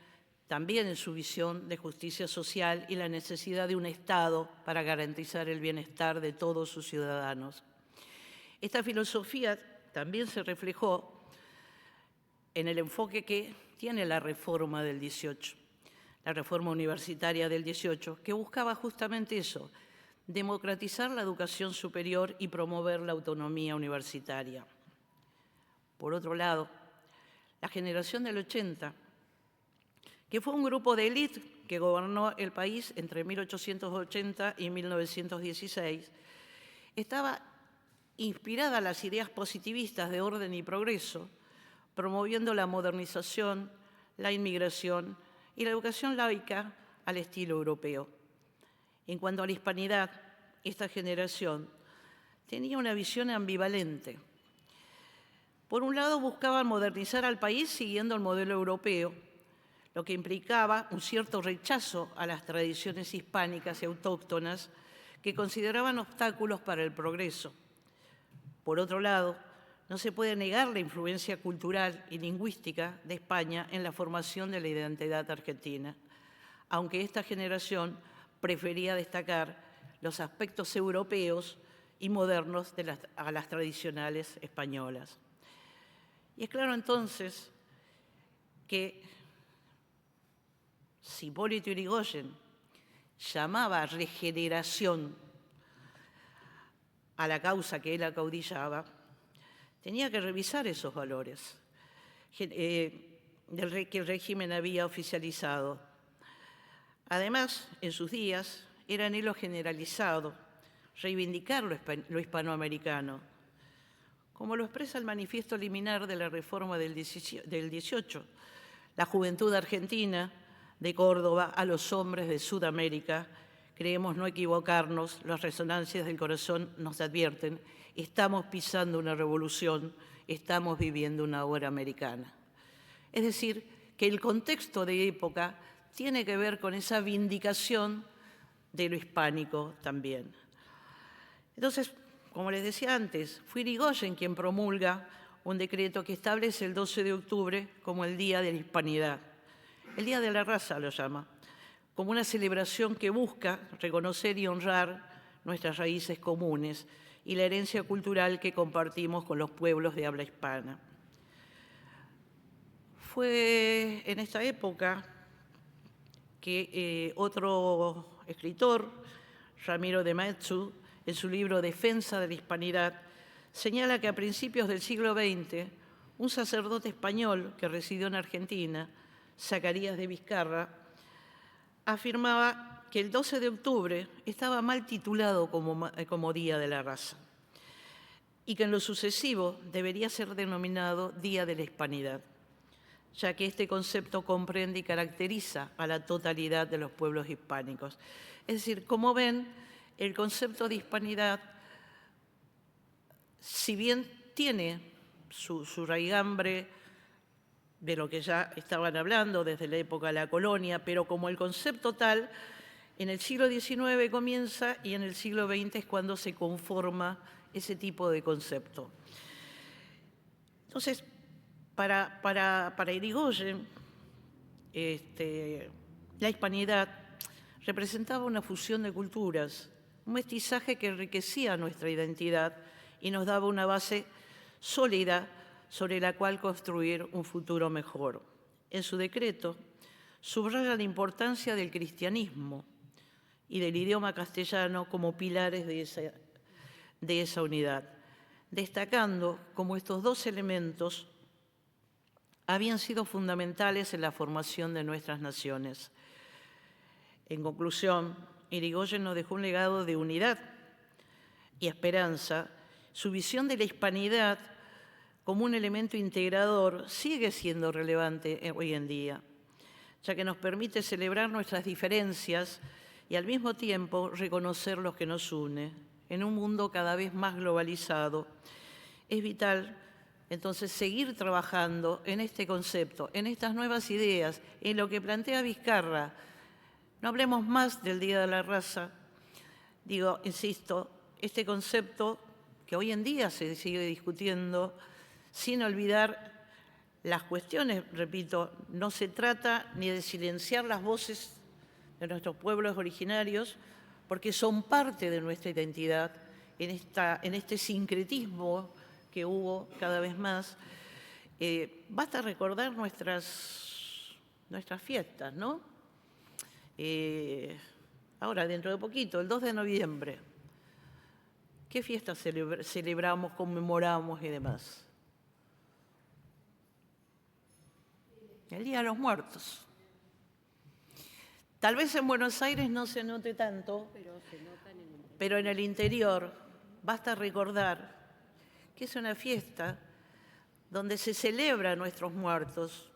también en su visión de justicia social y la necesidad de un Estado para garantizar el bienestar de todos sus ciudadanos. Esta filosofía también se reflejó en el enfoque que tiene la reforma del 18, la reforma universitaria del 18, que buscaba justamente eso, democratizar la educación superior y promover la autonomía universitaria. Por otro lado, la generación del 80, que fue un grupo de élite que gobernó el país entre 1880 y 1916, estaba inspirada a las ideas positivistas de orden y progreso, promoviendo la modernización, la inmigración y la educación laica al estilo europeo. En cuanto a la hispanidad, esta generación tenía una visión ambivalente. Por un lado, buscaban modernizar al país siguiendo el modelo europeo, lo que implicaba un cierto rechazo a las tradiciones hispánicas y autóctonas que consideraban obstáculos para el progreso. Por otro lado, no se puede negar la influencia cultural y lingüística de España en la formación de la identidad argentina, aunque esta generación prefería destacar los aspectos europeos y modernos a las tradicionales españolas. Y es claro entonces que si Hipólito Yrigoyen llamaba regeneración a la causa que él acaudillaba, tenía que revisar esos valores que el régimen había oficializado. Además, en sus días, era anhelo generalizado reivindicar lo hispanoamericano, como lo expresa el manifiesto liminar de la reforma del 18, la juventud argentina de Córdoba a los hombres de Sudamérica. Creemos no equivocarnos, las resonancias del corazón nos advierten, estamos pisando una revolución, estamos viviendo una hora americana. Es decir, que el contexto de época tiene que ver con esa vindicación de lo hispánico también. Entonces, como les decía antes, fue Yrigoyen quien promulga un decreto que establece el 12 de octubre como el Día de la Hispanidad. El Día de la Raza lo llama, como una celebración que busca reconocer y honrar nuestras raíces comunes y la herencia cultural que compartimos con los pueblos de habla hispana. Fue en esta época que otro escritor, Ramiro de Maeztu, en su libro Defensa de la Hispanidad, señala que a principios del siglo XX, un sacerdote español que residió en Argentina, Zacarías de Vizcarra, afirmaba que el 12 de octubre estaba mal titulado como Día de la Raza y que en lo sucesivo debería ser denominado Día de la Hispanidad, ya que este concepto comprende y caracteriza a la totalidad de los pueblos hispánicos. Es decir, como ven, el concepto de hispanidad, si bien tiene su raigambre de lo que ya estaban hablando desde la época de la colonia, pero como el concepto tal, en el siglo XIX comienza y en el siglo XX es cuando se conforma ese tipo de concepto. Entonces, para Yrigoyen, la hispanidad representaba una fusión de culturas, un mestizaje que enriquecía nuestra identidad y nos daba una base sólida sobre la cual construir un futuro mejor. En su decreto, subraya la importancia del cristianismo y del idioma castellano como pilares de esa unidad, destacando cómo estos dos elementos habían sido fundamentales en la formación de nuestras naciones. En conclusión, Irigoyen nos dejó un legado de unidad y esperanza. Su visión de la hispanidad como un elemento integrador sigue siendo relevante hoy en día, ya que nos permite celebrar nuestras diferencias y al mismo tiempo reconocer lo que nos une. En un mundo cada vez más globalizado, es vital entonces seguir trabajando en este concepto, en estas nuevas ideas, en lo que plantea Vizcarra. No hablemos más del Día de la Raza. Digo, insisto, este concepto que hoy en día se sigue discutiendo, sin olvidar las cuestiones, repito, no se trata ni de silenciar las voces de nuestros pueblos originarios, porque son parte de nuestra identidad en este sincretismo que hubo cada vez más. Basta recordar nuestras fiestas, ¿no? Ahora, dentro de poquito, el 2 de noviembre, ¿qué fiestas celebramos, conmemoramos y demás? El Día de los Muertos. Tal vez en Buenos Aires no se note tanto, pero en el interior basta recordar que es una fiesta donde se celebra a nuestros muertos.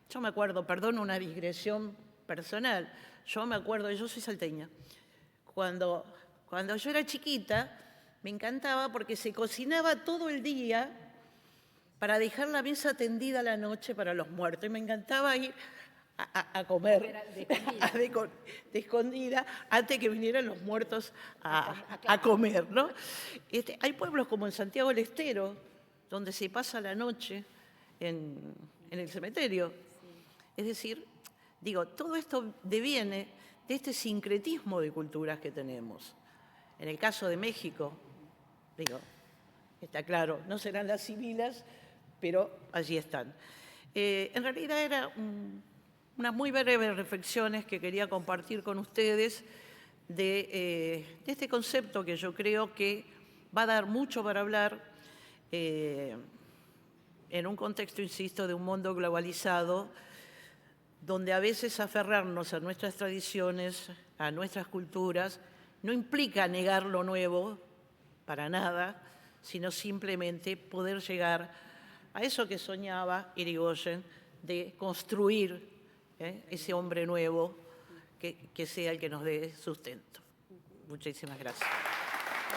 Yo me acuerdo, perdón, una digresión personal, yo me acuerdo, yo soy salteña, cuando yo era chiquita me encantaba porque se cocinaba todo el día para dejar la mesa tendida a la noche para los muertos, y me encantaba ir a comer de escondida antes que vinieran los muertos a comer, ¿no? Hay pueblos como en Santiago del Estero, donde se pasa la noche en el cementerio. Es decir, digo, todo esto deviene de este sincretismo de culturas que tenemos. En el caso de México, digo, está claro, no serán las civiles, pero allí están. En realidad era unas muy breves reflexiones que quería compartir con ustedes de este concepto que yo creo que va a dar mucho para hablar en un contexto, insisto, de un mundo globalizado, donde a veces aferrarnos a nuestras tradiciones, a nuestras culturas, no implica negar lo nuevo para nada, sino simplemente poder llegar a eso que soñaba Irigoyen, de construir ese hombre nuevo que sea el que nos dé sustento. Muchísimas gracias.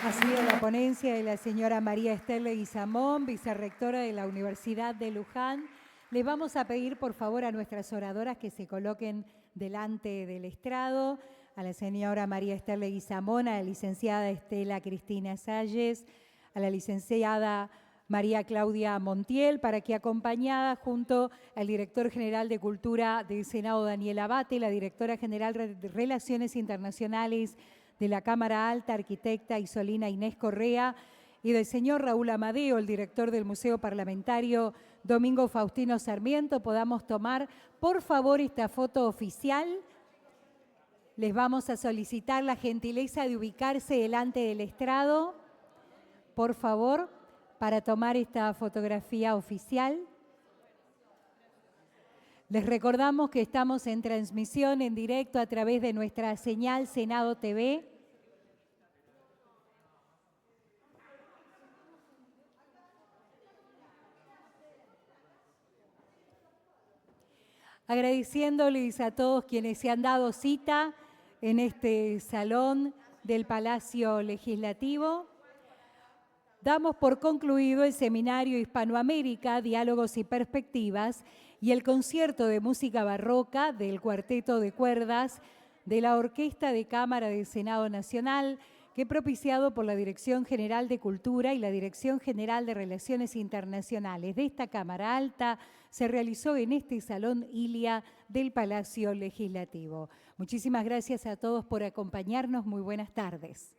Ha sido la ponencia de la señora María Esther Leguizamón, vicerrectora de la Universidad de Luján. Les vamos a pedir, por favor, a nuestras oradoras que se coloquen delante del estrado, a la señora María Esther Leguizamón, a la licenciada Estela Cristina Salles, a la licenciada María Claudia Montiel, para que, acompañada junto al director general de Cultura del Senado, Daniel Abate, la directora general de Relaciones Internacionales de la Cámara Alta, arquitecta Isolina Inés Correa, y del señor Raúl Amadeo, el director del Museo Parlamentario Domingo Faustino Sarmiento, podamos tomar, por favor, esta foto oficial. Les vamos a solicitar la gentileza de ubicarse delante del estrado, por favor, para tomar esta fotografía oficial. Les recordamos que estamos en transmisión en directo a través de nuestra señal Senado TV. Agradeciéndoles a todos quienes se han dado cita en este salón del Palacio Legislativo. Damos por concluido el seminario Hispanoamérica, Diálogos y Perspectivas, y el concierto de música barroca del Cuarteto de Cuerdas de la Orquesta de Cámara del Senado Nacional, que, propiciado por la Dirección General de Cultura y la Dirección General de Relaciones Internacionales de esta Cámara Alta, se realizó en este Salón Ilia del Palacio Legislativo. Muchísimas gracias a todos por acompañarnos. Muy buenas tardes.